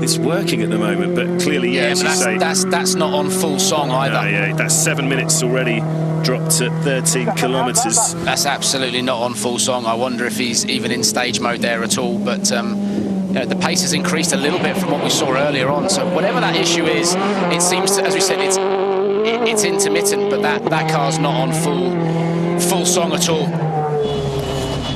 [SPEAKER 7] it's working at the moment, but clearly, as you say,
[SPEAKER 23] that's not on full song either.
[SPEAKER 7] Yeah, that's 7 minutes already dropped at 13 kilometres.
[SPEAKER 23] That's absolutely not on full song. I wonder if he's even in stage mode there at all, but you know, the pace has increased a little bit from what we saw earlier on, so whatever that issue is, it seems to, as we said, it's intermittent, but that car's not on full song at all.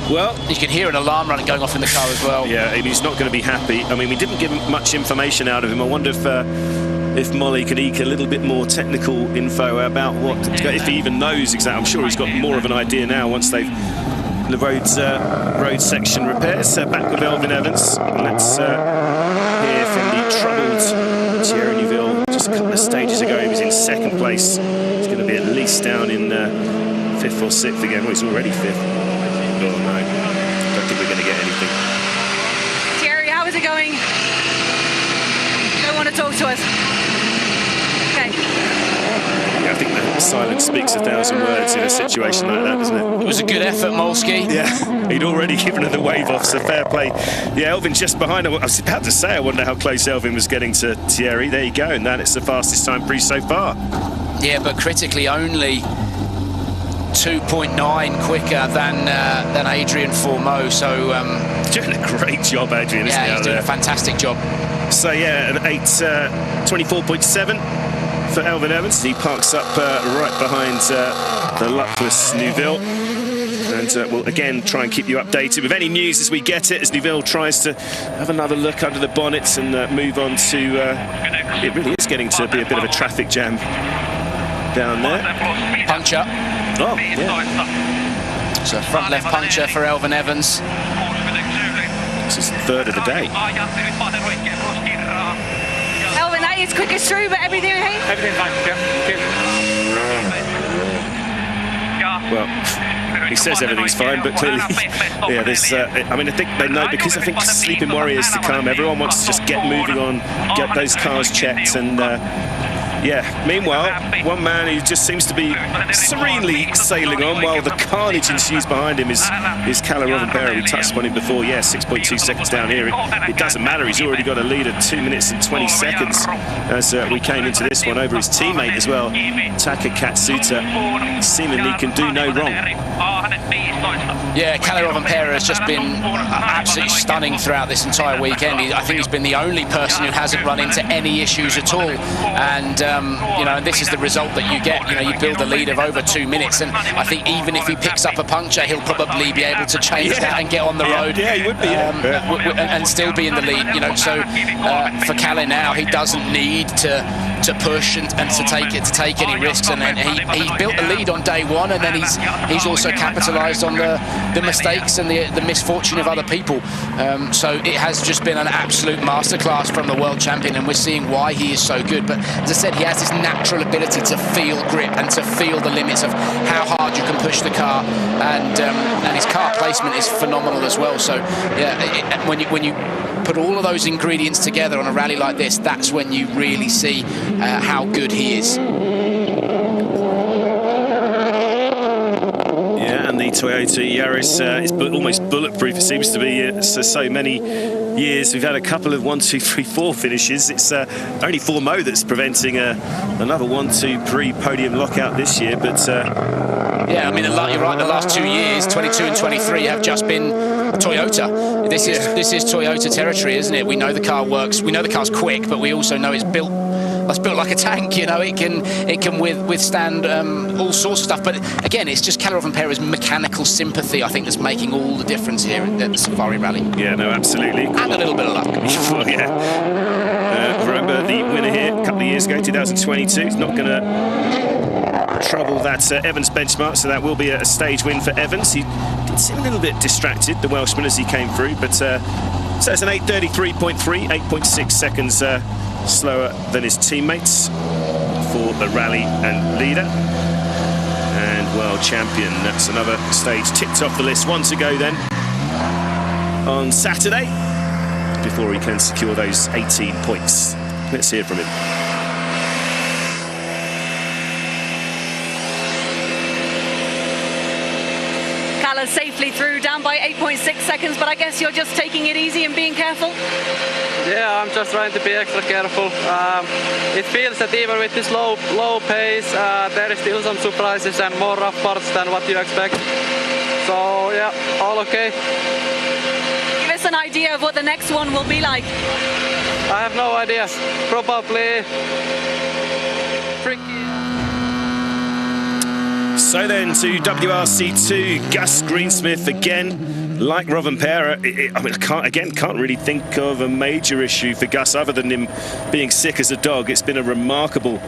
[SPEAKER 7] Well,
[SPEAKER 23] you can hear an alarm running going off in the car as well.
[SPEAKER 7] Yeah, he's not going to be happy. I mean, we didn't give much information out of him. I wonder if Molly could eke a little bit more technical info about if he even knows exactly. I'm sure he's got more of an idea now once the road section repairs. Back with Elvin Evans. Let's hear from the troubled Thierry Newville. Just a couple of stages ago, he was in second place. He's going to be at least down in 5th or 6th again. Well, he's already 5th. Oh no, I don't think we're going to get anything.
[SPEAKER 8] Thierry, how is it going? You don't want to talk to us? Okay.
[SPEAKER 7] Yeah, I think the silence speaks 1,000 words in a situation like that, doesn't it?
[SPEAKER 23] It was a good effort, Molsky.
[SPEAKER 7] Yeah, he'd already given her the wave off, so fair play. Yeah, Elvin just behind. I was about to say, I wonder how close Elvin was getting to Thierry. There you go, and it's the fastest time pre so far.
[SPEAKER 23] Yeah, but critically only 2.9 quicker than Adrien Fourmaux, so
[SPEAKER 7] doing a great job, Adrien.
[SPEAKER 23] Yeah, he's doing a fantastic job.
[SPEAKER 7] So yeah, an 24.7 for Elvin Evans. He parks up right behind the luckless Newville, and we'll again try and keep you updated with any news as we get it, as Newville tries to have another look under the bonnets and move on to it really is getting to be a bit of a traffic jam down there.
[SPEAKER 23] Puncture.
[SPEAKER 7] Oh, yeah.
[SPEAKER 23] So front left puncture for Elvin Evans.
[SPEAKER 7] This is the third of the day.
[SPEAKER 8] Elvin, how are you it's quickest through, but everything okay?
[SPEAKER 14] Everything fine, yeah.
[SPEAKER 7] Well, he says everything's fine, but clearly, yeah, there's, I mean, I think they know, because I think sleeping warriors to come, everyone wants to just get moving on, get those cars checked, and yeah, meanwhile, one man who just seems to be serenely sailing on while the carnage ensues behind him is Kalle Rovanperä. We touched upon him before. Yeah, 6.2 seconds down here. It doesn't matter. He's already got a lead of 2 minutes and 20 seconds as we came into this one over his teammate as well, Taka Katsuta. Seemingly can do no wrong.
[SPEAKER 23] Yeah, Kalle Rovanperä has just been absolutely stunning throughout this entire weekend. I think he's been the only person who hasn't run into any issues at all. And you know, this is the result that you get. You know, you build a lead of over 2 minutes, and I think even if he picks up a puncture, he'll probably be able to change that and get on the road.
[SPEAKER 7] Yeah, he would be.
[SPEAKER 23] And still be in the lead. You know, so for Kalle now, he doesn't need to push and to take any risks. And then he built a lead on day one, and then he's also capitalised on the mistakes and the misfortune of other people. So it has just been an absolute masterclass from the world champion, and we're seeing why he is so good. But as I said, he has this natural ability to feel grip and to feel the limits of how hard you can push the car, and his car placement is phenomenal as well. So yeah, when you put all of those ingredients together on a rally like this, that's when you really see how good he is.
[SPEAKER 7] And the Toyota Yaris is almost bulletproof. It seems to be so many years. We've had a couple of 1, 2, 3, 4 finishes. It's only Fourmaux that's preventing another 1, 2, 3 podium lockout this year. But
[SPEAKER 23] yeah, I mean, you're right. The last 2 years, 22 and 23, have just been Toyota. This is Toyota territory, isn't it? We know the car works. We know the car's quick, but we also know it's built like a tank. You know, it can withstand all sorts of stuff. But again, it's just Kalle Rovanperä's mechanical sympathy, I think, that's making all the difference here at the Safari Rally.
[SPEAKER 7] Yeah, no, absolutely.
[SPEAKER 23] And a little bit of luck.
[SPEAKER 7] Well, yeah. Remember the winner here a couple of years ago, 2022. He's not going to trouble that Evans benchmark, so that will be a stage win for Evans. He did seem a little bit distracted, the Welshman, as he came through, but so it's an 8:33.3, 8.6 seconds slower than his teammates for the rally and leader and world champion. That's another stage ticked off the list. 1 to go then on Saturday before he can secure those 18 points. Let's hear from him.
[SPEAKER 8] Kalle safely through, down by 8.6 seconds, but I guess you're just taking it easy and being careful?
[SPEAKER 15] Yeah, I'm just trying to be extra careful. It feels that even with this low pace, there is still some surprises and more rough parts than what you expect. So yeah, all okay.
[SPEAKER 8] Give us an idea of what the next one will be like.
[SPEAKER 15] I have no idea. Probably tricky.
[SPEAKER 7] So then to WRC2, Gus Greensmith again, like Rovanperä. I mean, I can't really think of a major issue for Gus other than him being sick as a dog. It's been a remarkable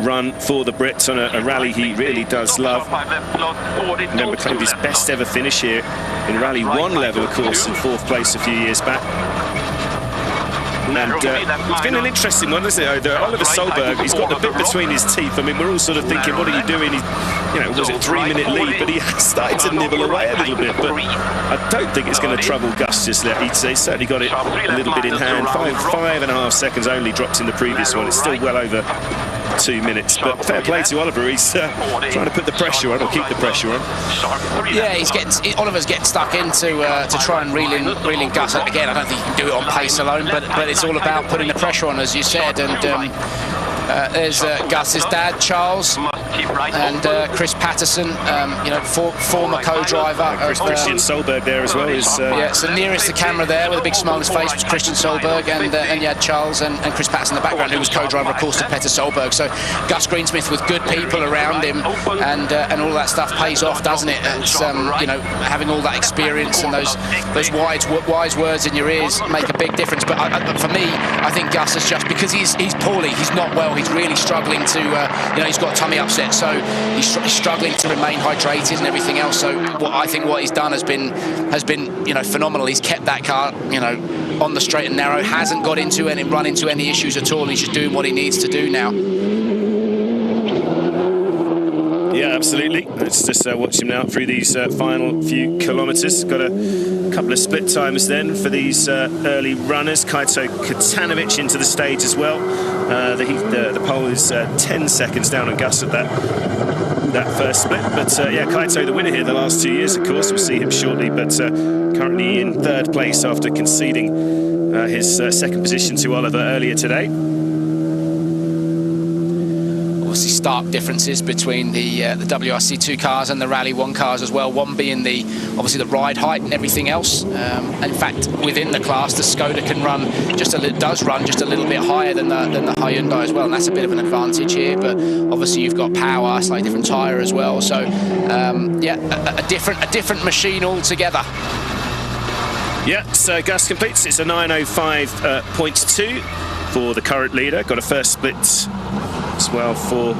[SPEAKER 7] run for the Brits on a rally he really does love. Remember, claimed his best ever finish here in Rally 1 level, of course, in 4th place a few years back. And it's been an interesting one, isn't it? Oliver Solberg, he's got the bit between his teeth. I mean, we're all sort of thinking, what are you doing? Was it 3-minute lead? But he started to nibble away a little bit. But I don't think it's going to trouble Gus just yet. He's certainly got it a little bit in hand. 5.5 seconds only dropped in the previous one. It's still well over 2 minutes. But fair play to Oliver. He's trying to put the pressure on, or keep the pressure on.
[SPEAKER 23] Yeah, Oliver's getting stuck into to try and reel in Gus. Again, I don't think he can do it on pace alone, but it's all about putting the pressure on, as you said. And there's Gus's dad, Charles, and Chris Patterson, former co-driver of
[SPEAKER 7] Christian Solberg there as well.
[SPEAKER 23] Yeah, so nearest the camera there with a big smile on his face was Christian Solberg, and you had Charles and Chris Patterson in the background, who was co-driver, of course, to Petter Solberg. So Gus Greensmith with good people around him, and all that stuff pays off, doesn't it? It's having all that experience and those wise words in your ears make a big difference. But for me, I think Gus is just, because he's poorly, he's not well, he's really struggling to, he's got a tummy upset, so he's struggling to remain hydrated and everything else. So I think what he's done has been phenomenal. He's kept that car, on the straight and narrow, hasn't got into any, run into any issues at all, and he's just doing what he needs to do now.
[SPEAKER 7] Yeah, absolutely. Let's just watch him now through these final few kilometres. Got a couple of split timers then for these early runners. Kaito Katanovic into the stage as well. The pole is 10 seconds down on Gus at that first split. But yeah, Kaito the winner here the last 2 years, of course. We'll see him shortly, but currently in third place after conceding his second position to Oliver earlier today.
[SPEAKER 23] Obviously stark differences between the WRC2 cars and the Rally 1 cars as well, one being obviously the ride height and everything else. In fact, within the class, the Skoda can does run just a little bit higher than the Hyundai as well, and that's a bit of an advantage here. But obviously you've got power, slightly different tyre as well, so yeah, a different machine altogether.
[SPEAKER 7] Yeah, so Gus completes. It's a 9:05.2 for the current leader. Got a first split as well for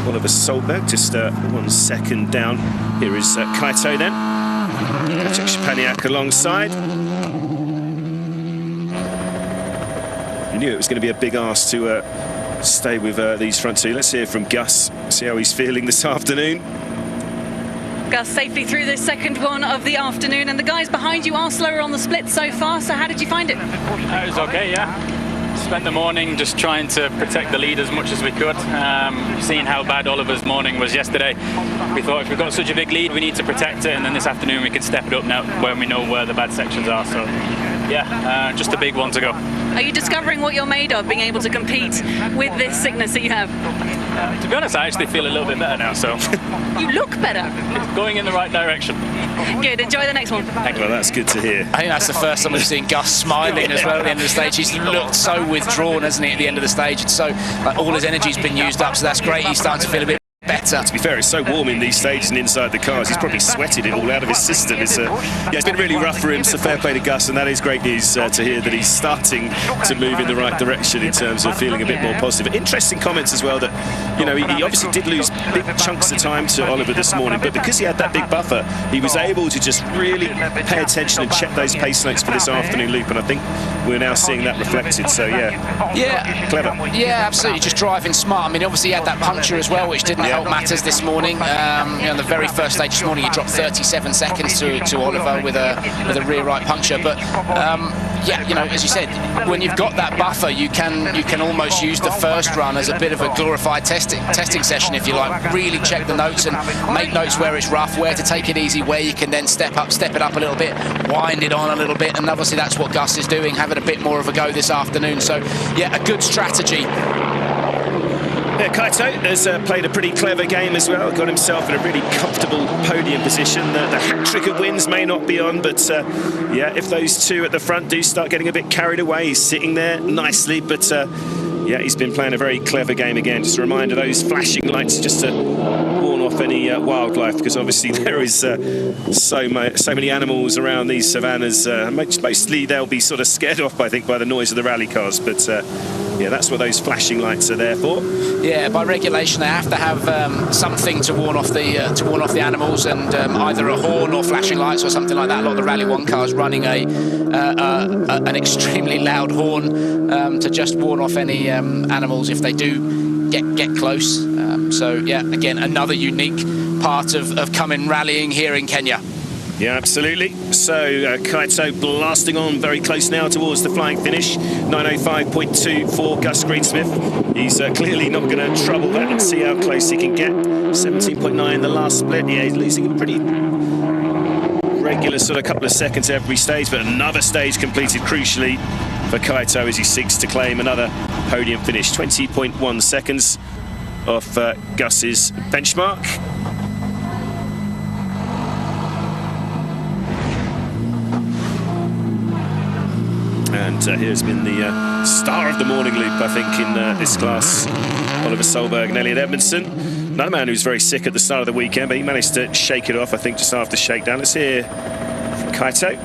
[SPEAKER 7] Oliver Solberg, just 1 second down. Here is Kaito then. Paniak alongside. You knew it was going to be a big ask to stay with these front two. Let's hear from Gus, see how he's feeling this afternoon.
[SPEAKER 8] Gus safely through this second one of the afternoon, and the guys behind you are slower on the split so far, so how did you find it?
[SPEAKER 5] It was okay, yeah. Spent the morning just trying to protect the lead as much as we could. Seeing how bad Oliver's morning was yesterday, we thought if we've got such a big lead, we need to protect it, and then this afternoon we can step it up now when we know where the bad sections are. So yeah, just a big one to go.
[SPEAKER 8] Are you discovering what you're made of, being able to compete with this sickness that you have?
[SPEAKER 5] To be honest, I actually feel a little bit better now, so.
[SPEAKER 8] You look better.
[SPEAKER 5] It's going in the right direction.
[SPEAKER 8] Good, enjoy the next one.
[SPEAKER 7] Well, that's good to hear.
[SPEAKER 23] I think that's the first time we've seen Gus smiling as well at the end of the stage. He's looked so withdrawn, hasn't he, at the end of the stage? And so all his energy's been used up, so that's great. He's starting to feel a bit better.
[SPEAKER 7] To be fair, it's so warm in these stages and inside the cars. He's probably sweated it all out of his system. It's been really rough for him, so fair play to Gus, and that is great news to hear that he's starting to move in the right direction in terms of feeling a bit more positive. Interesting comments as well that, you know, he obviously did lose big chunks of time to Oliver this morning, but because he had that big buffer, he was able to just really pay attention and check those pace notes for this afternoon loop, and I think we're now seeing that reflected, so yeah, clever.
[SPEAKER 23] Yeah, absolutely, just driving smart. I mean, obviously he had that puncture as well, which didn't help matters this morning. You know, the very first stage this morning, he dropped 37 seconds to Oliver with a rear right puncture. But yeah, you know, as you said, when you've got that buffer, you can almost use the first run as a bit of a glorified testing session, if you like. Really check the notes and make notes where it's rough, where to take it easy, where you can then step it up a little bit, wind it on a little bit, and obviously that's what Gus is doing, having a bit more of a go this afternoon. So yeah, a good strategy.
[SPEAKER 7] Yeah, Kaito has played a pretty clever game as well, got himself in a really comfortable podium position. The hat-trick of wins may not be on, but yeah, if those two at the front do start getting a bit carried away, he's sitting there nicely, but yeah, he's been playing a very clever game again. Just a reminder, those flashing lights just to warn off any wildlife, because obviously there is so many animals around these savannas. Mostly they'll be sort of scared off, I think, by the noise of the rally cars, but yeah, that's what those flashing lights are there for.
[SPEAKER 23] Yeah, by regulation they have to have something to warn off the animals, and either a horn or flashing lights or something like that. A lot of the Rally 1 cars running an extremely loud horn to just warn off any animals if they do get close. So yeah, again, another unique part of coming rallying here in Kenya.
[SPEAKER 7] Yeah, absolutely. So Kaito blasting on very close now towards the flying finish. 9:05.2 for Gus Greensmith. He's clearly not going to trouble that, and see how close he can get. 17.9 the last split. Yeah, he's losing a pretty regular sort of couple of seconds every stage, but another stage completed crucially for Kaito as he seeks to claim another podium finish. 20.1 seconds off Gus's benchmark. And here's been the star of the morning loop, I think, in this class. Oliver Solberg and Elliot Edmondson. Another man who was very sick at the start of the weekend, but he managed to shake it off, I think, just after shakedown. Let's hear from Kaito.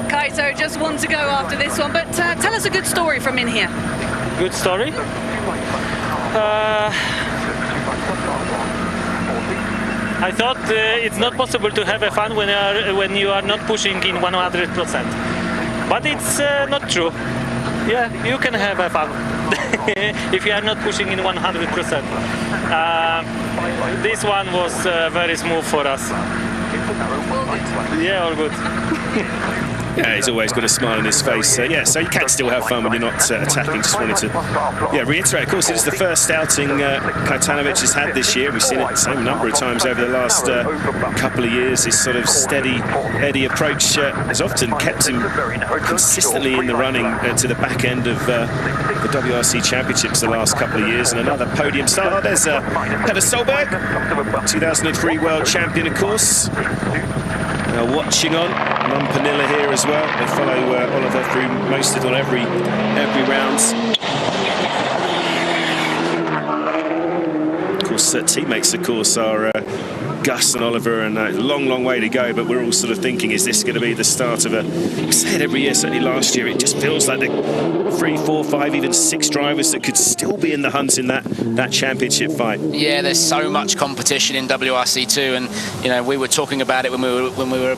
[SPEAKER 8] Kaito, just one to go after this one, but tell us a good story from in here.
[SPEAKER 5] Good story?
[SPEAKER 16] I thought it's not possible to have a fun when you are not pushing in 100%. But it's not true. Yeah, you can have a fun if you are not pushing in 100%. This one was very smooth for us. Yeah, all good.
[SPEAKER 7] Yeah, he's always got a smile on his face. So you can still have fun when you're not attacking. Just wanted to reiterate, of course, it is the first outing Katanovic has had this year. We've seen it the same number of times over the last couple of years. His sort of steady Eddie approach has often kept him consistently in the running to the back end of the WRC Championships the last couple of years. And another podium start. Oh, there's Heather Solberg, 2003 world champion, of course. Watching on, Mum Pernilla here as well. They follow Oliver through most of it on every round. Of course, teammates, of course, are Gus and Oliver, and a long way to go, but we're all sort of thinking, is this going to be the start of we say it every year, certainly last year, it just feels like the 3, 4, 5, even 6 drivers that could still be in the hunt in that championship fight.
[SPEAKER 23] Yeah, there's so much competition in WRC2, and we were talking about it when we were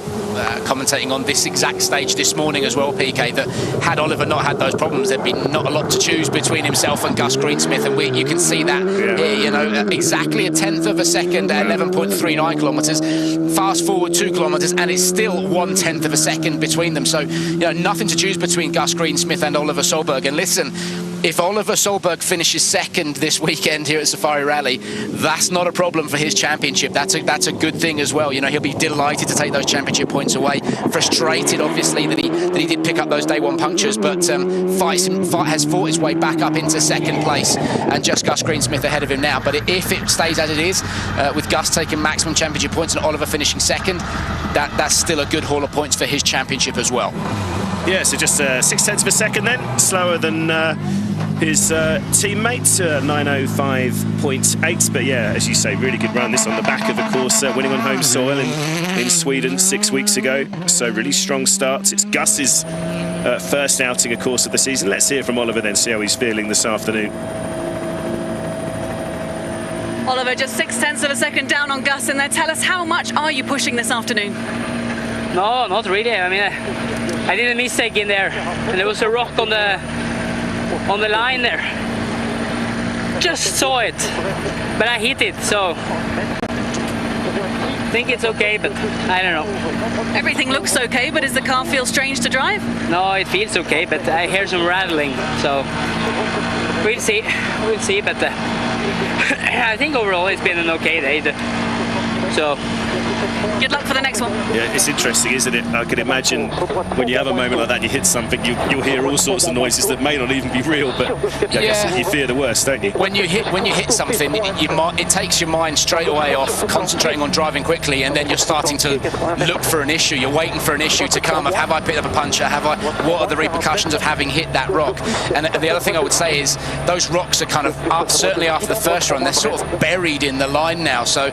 [SPEAKER 23] commentating on this exact stage this morning as well, PK, that had Oliver not had those problems, there'd be not a lot to choose between himself and Gus Greensmith, and you can see that here, exactly a tenth of a second at 11.39 kilometres. Fast forward 2 kilometres, and it's still 1/10 of a second between them. So, nothing to choose between Gus Greensmith and Oliver Solberg. And listen, if Oliver Solberg finishes second this weekend here at Safari Rally, that's not a problem for his championship. That's a good thing as well. He'll be delighted to take those championship points away. Frustrated, obviously, that he did pick up those day one punctures, but has fought his way back up into second place, and just Gus Greensmith ahead of him now. But if it stays as it is, with Gus taking maximum championship points and Oliver finishing second, that's still a good haul of points for his championship as well.
[SPEAKER 7] Yeah, so just 0.6 of a second then, slower than his teammate, 9:05.8. But yeah, as you say, really good run. This on the back of course, winning on home soil in Sweden 6 weeks ago. So really strong starts. It's Gus's first outing, of course, of the season. Let's hear from Oliver then, see how he's feeling this afternoon.
[SPEAKER 8] Oliver, just 0.6 of a second down on Gus in there. Tell us, how much are you pushing this afternoon?
[SPEAKER 11] No, not really. I mean, I did a mistake in there, and there was a rock on the line there. Just saw it, but I hit it, so I think it's okay, but I don't know.
[SPEAKER 8] Everything looks okay, but does the car feel strange to drive?
[SPEAKER 11] No, it feels okay, but I hear some rattling, so we'll see. We'll see, but I think overall it's been an okay day. So
[SPEAKER 8] good luck for the next one.
[SPEAKER 7] Yeah, it's interesting, isn't it? I can imagine when you have a moment like that, you hit something, you'll hear all sorts of noises that may not even be real, but I guess you fear the worst, don't you?
[SPEAKER 23] When you hit something, it takes your mind straight away off concentrating on driving quickly, and then you're starting to look for an issue. You're waiting for an issue to come. Have I picked up a puncture? What are the repercussions of having hit that rock? And the other thing I would say is those rocks are kind of certainly after the first run, they're sort of buried in the line now. So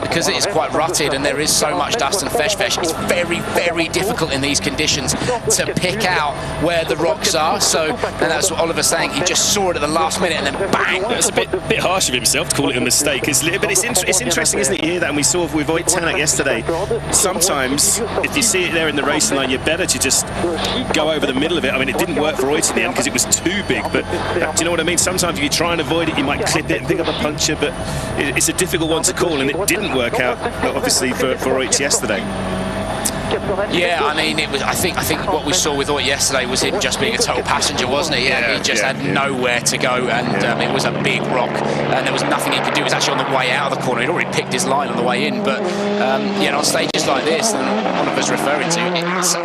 [SPEAKER 23] because it is quite rutted and there is so much dust and fesh-fesh, it's very, very difficult in these conditions to pick out where the rocks are. So, and that's what Oliver's saying, he just saw it at the last minute and then bang.
[SPEAKER 7] That's a bit harsh of himself to call it a mistake, but it's interesting, isn't it, you hear that, and we saw with Tanak yesterday, sometimes if you see it there in the racing line, you're better to just go over the middle of it. I mean, it didn't work for Oit in the end because it was too big, but do you know what I mean? Sometimes if you try and avoid it, you might clip it and pick up a puncture, but it's a difficult one to call, and it didn't work out, obviously, for Oit yesterday.
[SPEAKER 23] Yeah, I mean, it was. I think what we saw with Oit yesterday was him just being a total passenger, wasn't he? He just had nowhere to go, and it was a big rock, and there was nothing he could do. It was actually on the way out of the corner. He'd already picked his line on the way in, but on stages like this, and Oliver's referring to,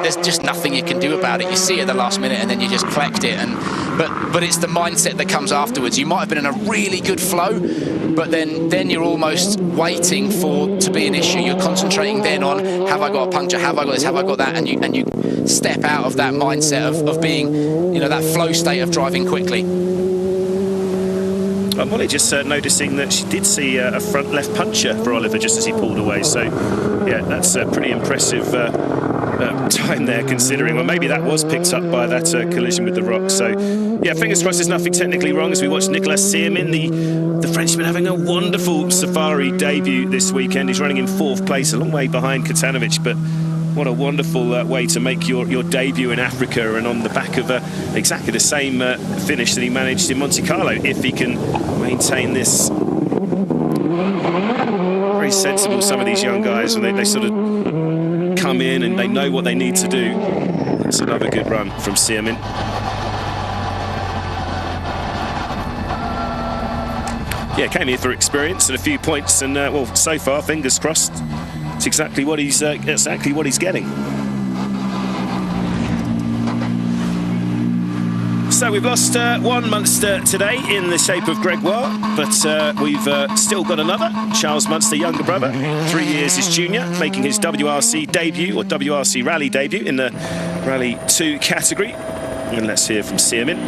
[SPEAKER 23] there's just nothing you can do about it. You see it at the last minute, and then you just collect it. But it's the mindset that comes afterwards. You might have been in a really good flow, but then you're almost waiting to be an issue. You're concentrating then on, have I got a puncture? Have I got this? Have I got that? And you step out of that mindset of being, that flow state of driving quickly.
[SPEAKER 7] I'm only just noticing that she did see a front left puncture for Oliver just as he pulled away. So, yeah, that's a pretty impressive time there, considering. Well, maybe that was picked up by that collision with the rock. So, yeah, fingers crossed there's nothing technically wrong as we watch Nicolas Seerman, the Frenchman having a wonderful safari debut this weekend. He's running in 4th place, a long way behind Katanovic, but what a wonderful way to make your debut in Africa, and on the back of exactly the same finish that he managed in Monte Carlo, if he can maintain this. Very sensible, some of these young guys, and they sort of come in and they know what they need to do. That's another good run from Seamin. Yeah, came here for experience and a few points, and well, so far, fingers crossed, it's exactly what he's getting. So we've lost one Munster today in the shape of Gregoire, but we've still got another, Charles Munster, younger brother, 3 years his junior, making his WRC debut, or WRC Rally debut, in the Rally 2 category. And let's hear from Seamin.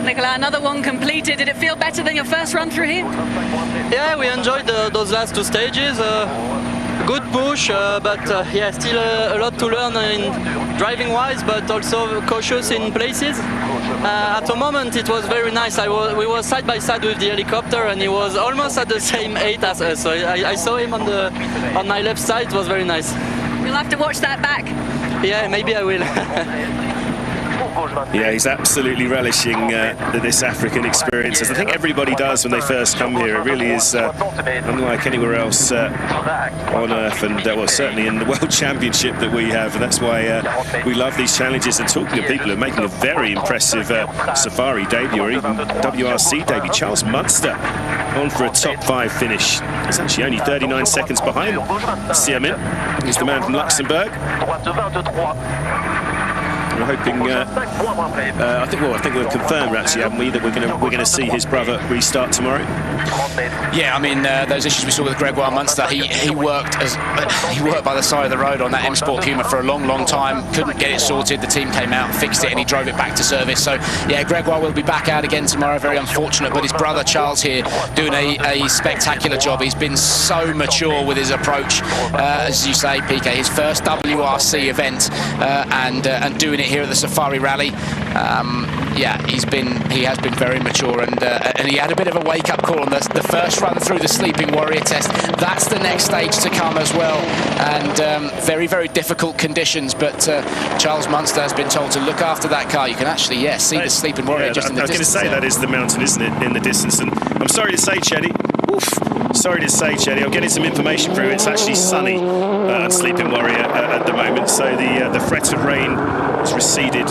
[SPEAKER 8] Nicola, another one completed. Did it feel better than your first run through here?
[SPEAKER 15] Yeah, we enjoyed those last 2 stages. Good push, but yeah, still a lot to learn in driving-wise, but also cautious in places. At the moment, it was very nice. We were side by side with the helicopter, and he was almost at the same 8 as us. So I saw him on my left side. It was very nice.
[SPEAKER 8] You'll have to watch that back.
[SPEAKER 15] Yeah, maybe I will.
[SPEAKER 7] Yeah, he's absolutely relishing this African experience, as I think everybody does when they first come here. It really is unlike anywhere else on Earth, and well, certainly in the World Championship that we have, and that's why we love these challenges. And talking to people who are making a very impressive safari debut, or even WRC debut, Charles Munster on for a top 5 finish. He's actually only 39 seconds behind Seamin. He's the man from Luxembourg. We're hoping. I think we've confirmed, actually, haven't we, that we're going to see his brother restart tomorrow.
[SPEAKER 23] Yeah, I mean those issues we saw with Gregoire Munster. He worked by the side of the road on that M Sport Puma for a long time. Couldn't get it sorted. The team came out, fixed it, and he drove it back to service. So yeah, Gregoire will be back out again tomorrow. Very unfortunate, but his brother Charles here doing a spectacular job. He's been so mature with his approach, as you say, PK. His first WRC event, and doing it here at the Safari Rally. Yeah, he has been very mature, and he had a bit of a wake-up call on the first run through the Sleeping Warrior test. That's the next stage to come as well, and very difficult conditions. But Charles Munster has been told to look after that car. You can actually, see the Sleeping Warrior just in the distance.
[SPEAKER 7] I was going to say that is the mountain, isn't it, in the distance? And I'm sorry to say, Chetty. Sorry to say, Chetty, I'm getting some information through. It's actually sunny at Sleeping Warrior at the moment, so the threat of rain has receded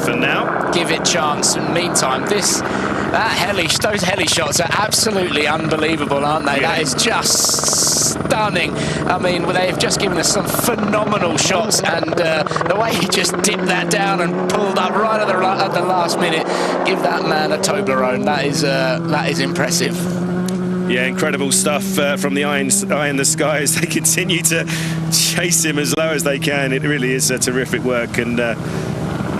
[SPEAKER 7] for now.
[SPEAKER 23] Give it chance. In the meantime, those heli shots are absolutely unbelievable, aren't they? Yeah. That is just stunning. I mean, they've just given us some phenomenal shots, and the way he just dipped that down and pulled up right at the last minute, give that man a Toblerone. That is impressive.
[SPEAKER 7] Yeah, incredible stuff from the eye in the sky as they continue to chase him as low as they can. It really is terrific work. And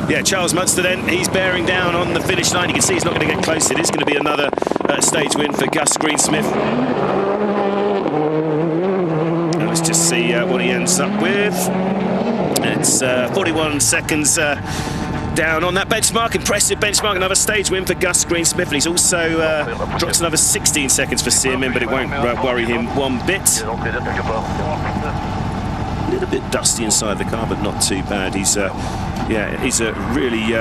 [SPEAKER 7] yeah, Charles Munster then, he's bearing down on the finish line. You can see he's not going to get close. It is going to be another stage win for Gus Greensmith. Now let's just see what he ends up with. It's 41 seconds down on that benchmark. Impressive benchmark. Another stage win for Gus Greensmith, and he's also dropped another 16 seconds for Seamin, but it won't worry him one bit. A little bit dusty inside the car, but not too bad. He's a really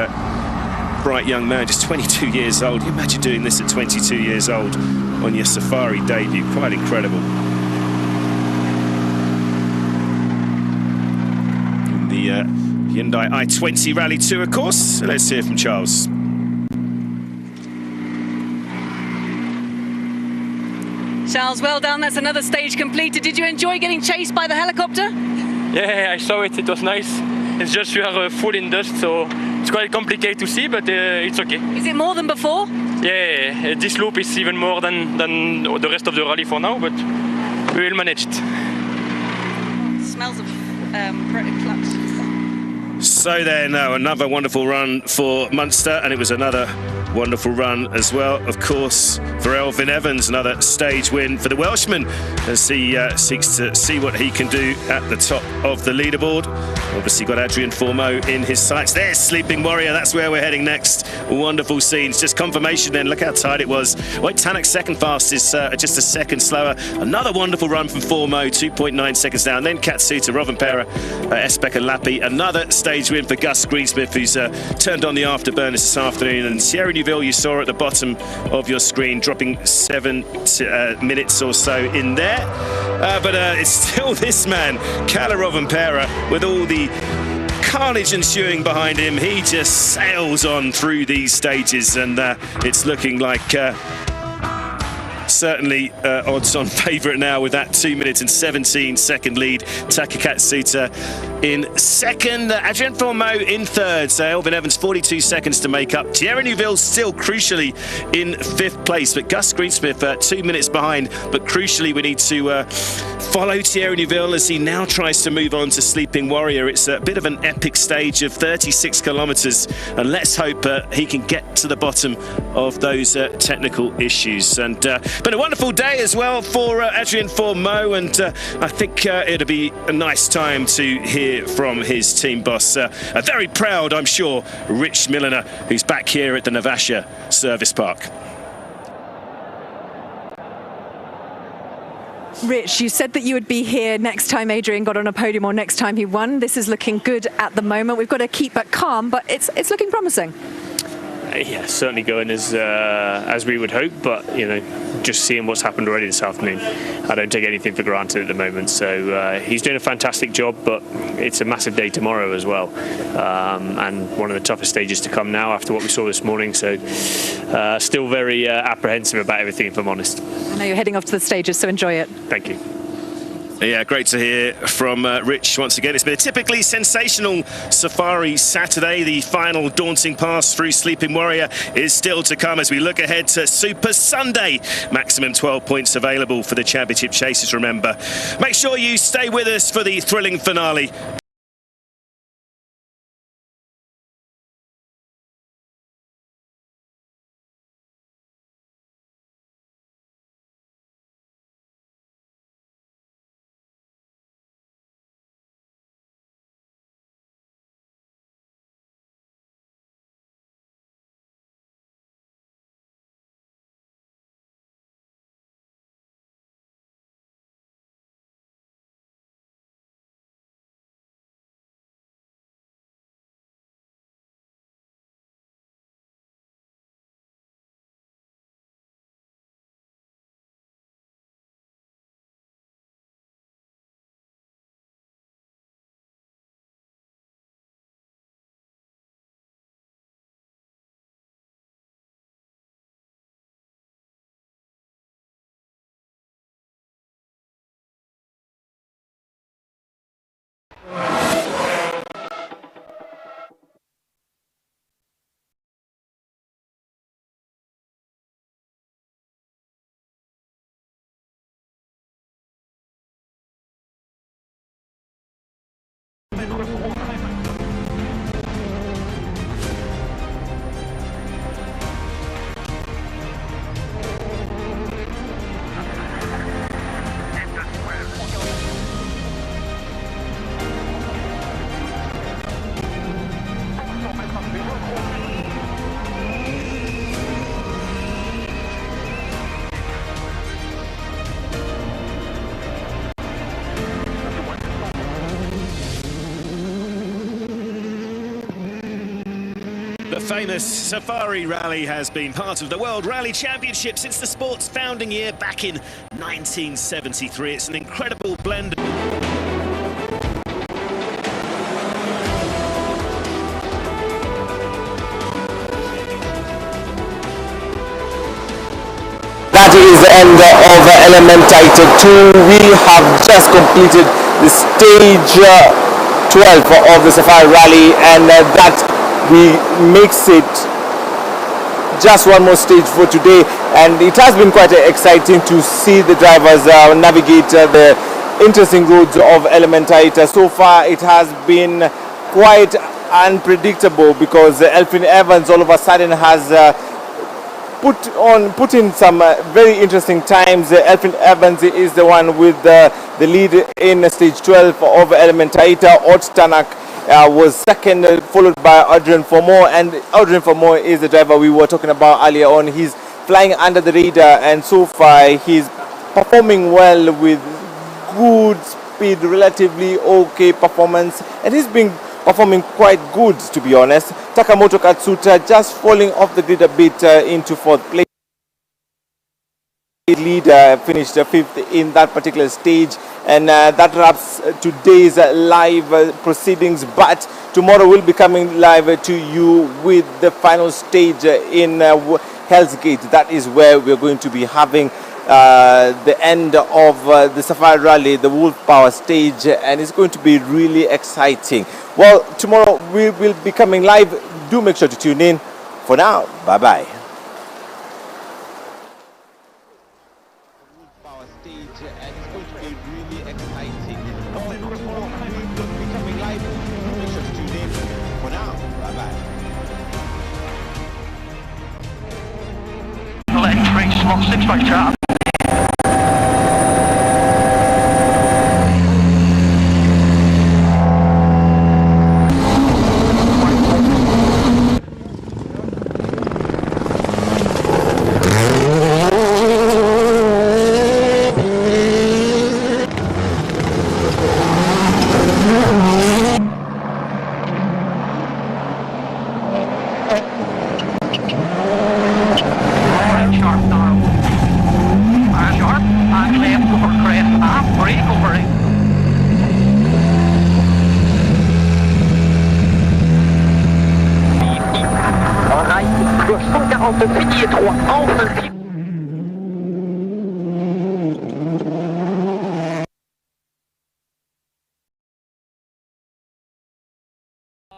[SPEAKER 7] bright young man, just 22 years old. You imagine doing this at 22 years old on your safari debut. Quite incredible. In the Hyundai i20 Rally 2, of course. Let's hear from Charles.
[SPEAKER 8] Charles, well done. That's another stage completed. Did you enjoy getting chased by the helicopter?
[SPEAKER 15] Yeah, I saw it. It was nice. It's just we are full in dust, so it's quite complicated to see, but it's okay.
[SPEAKER 8] Is it more than before?
[SPEAKER 15] Yeah, this loop is even more than the rest of the rally for now, but we will manage it.
[SPEAKER 8] Smells of clutch.
[SPEAKER 7] So there, no, another wonderful run for Munster, and it was another Wonderful run as well, of course, for Elfyn Evans. Another stage win for the Welshman as he seeks to see what he can do at the top of the leaderboard. Obviously got Adrien Fourmaux in his sights. There's Sleeping Warrior, that's where we're heading next. Wonderful scenes, just confirmation then, look how tight it was. Wait, Tanak's second fastest, just a second slower. Another wonderful run from Fourmaux, 2.9 seconds down. Then Katsuta, Rovanperä, Espek and Lappi. Another stage win for Gus Greensmith, who's turned on the afterburners this afternoon. And Thierry Newville, you saw at the bottom of your screen, dropping 7 minutes or so in there. But it's still this man, Kalle Rovanperä, with all the carnage ensuing behind him. He just sails on through these stages, and it's looking like certainly odds-on favourite now with that 2 minutes and 17 second lead. Taka Katsuta in second, Adrien Fourmaux in third, so Elfyn Evans 42 seconds to make up. Thierry Newville still crucially in fifth place, but Gus Greensmith 2 minutes behind. But crucially, we need to follow Thierry Newville as he now tries to move on to Sleeping Warrior. It's a bit of an epic stage of 36 kilometres, and let's hope he can get to the bottom of those technical issues. And been a wonderful day as well for Adrien Fourmaux, and I think it'll be a nice time to hear from his team boss. A very proud, I'm sure, Rich Milliner, who's back here at the Naivasha Service Park.
[SPEAKER 19] Rich, you said that you would be here next time Adrien got on a podium or next time he won. This is looking good at the moment. We've got to keep it calm, but it's looking promising.
[SPEAKER 2] Yeah, certainly going as we would hope, but you know, just seeing what's happened already this afternoon, I don't take anything for granted at the moment. So he's doing a fantastic job, but it's a massive day tomorrow as well, and one of the toughest stages to come now after what we saw this morning. So still very apprehensive about everything, if I'm honest.
[SPEAKER 19] I know you're heading off to the stages, so enjoy it.
[SPEAKER 2] Thank you.
[SPEAKER 7] Yeah, great to hear from Rich once again. It's been a typically sensational Safari Saturday. The final daunting pass through Sleeping Warrior is still to come as we look ahead to Super Sunday. Maximum 12 points available for the championship chasers, remember. Make sure you stay with us for the thrilling finale. The famous Safari Rally has been part of the World Rally Championship since the sport's founding year back in 1973. It's an incredible blend.
[SPEAKER 17] That is the end of Elementator 2. We have just completed the stage 12 of the Safari Rally, and that we makes it just one more stage for today. And it has been quite exciting to see the drivers navigate the interesting roads of Elementator. So far it has been quite unpredictable because Elfyn Evans all of a sudden has put in some very interesting times. Elfyn Evans is the one with the lead in stage 12 of Elementator. Tanak was second, followed by Fourmaux, and Fourmaux is the driver we were talking about earlier on. He's flying under the radar, and so far he's performing well with good speed, relatively okay performance, and he's been performing quite good, to be honest. Takamoto Katsuta just falling off the grid a bit into fourth place. Leader finished fifth in that particular stage, and that wraps today's live proceedings. But tomorrow we'll be coming live to you with the final stage in Hell's Gate. That is where we're going to be having the end of the Safari Rally, the Wolf Power stage, and it's going to be really exciting. Well, tomorrow we will be coming live. Do make sure to tune in. For now, bye bye.
[SPEAKER 3] Entering slot 6 by chart.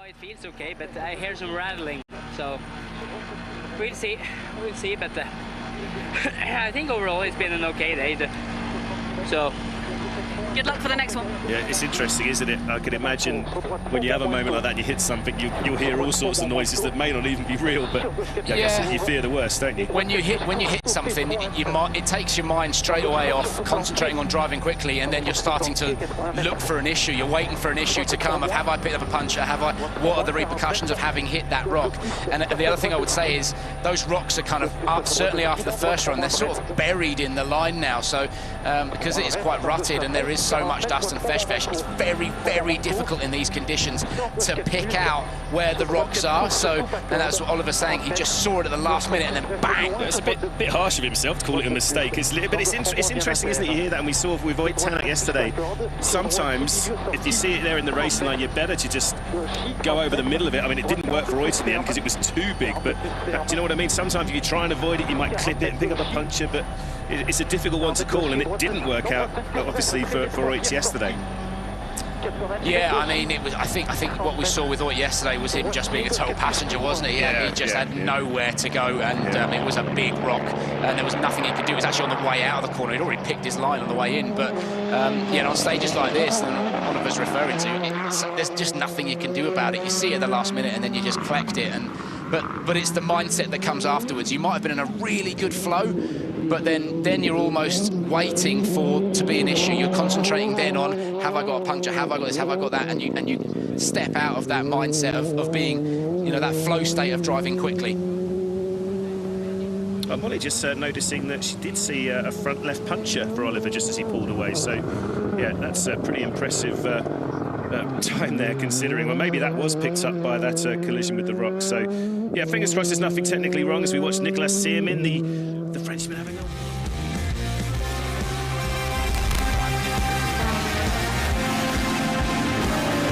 [SPEAKER 11] It feels okay, but I hear some rattling, so we'll see, but I think overall it's been an okay day, so
[SPEAKER 8] good luck for the next one.
[SPEAKER 7] Yeah, it's interesting, isn't it? I can imagine when you have a moment like that and you hit something, you'll hear all sorts of noises that may not even be real, but I guess you fear the worst, don't you?
[SPEAKER 23] When you hit something, it takes your mind straight away off concentrating on driving quickly, and then you're starting to look for an issue. You're waiting for an issue to come of, have I picked up a puncture? What are the repercussions of having hit that rock? And the other thing I would say is those rocks are kind of certainly after the first run, they're sort of buried in the line now. So because it is quite rutted and there is so much dust and fesh-fesh, it's very, very difficult in these conditions to pick out where the rocks are. So, and that's what Oliver's saying, he just saw it at the last minute and then bang.
[SPEAKER 7] It's a bit harsh of himself to call it a mistake, but it's interesting, isn't it? You hear that, and we saw with Tanak yesterday. Sometimes, if you see it there in the racing line, you're better to just go over the middle of it. I mean, it didn't work for Royce in the end because it was too big, but do you know what I mean? Sometimes if you try and avoid it, you might clip it and pick up a puncture, but it's a difficult one to call, and it didn't work out, obviously, for Royce yesterday.
[SPEAKER 23] Yeah, I mean, it was. I think what we saw with Oit yesterday was him just being a total passenger, wasn't he? Yeah, he just had nowhere to go, and it was a big rock, and there was nothing he could do. He was actually on the way out of the corner. He'd already picked his line on the way in, but on stages like this, and Oliver's referring to, there's just nothing you can do about it. You see it at the last minute, and then you just collect it, but it's the mindset that comes afterwards. You might have been in a really good flow, but then you're almost waiting to be an issue. You're concentrating then on, have I got a puncture, have I got this, have I got that, and you step out of that mindset of being, that flow state of driving quickly.
[SPEAKER 7] I'm only just noticing that she did see a front left puncture for Oliver just as he pulled away, so yeah, that's a pretty impressive time there, considering, well, maybe that was picked up by that collision with the rock. So yeah, fingers crossed there's nothing technically wrong as we watch Nicolas Seerman, the Frenchman, having a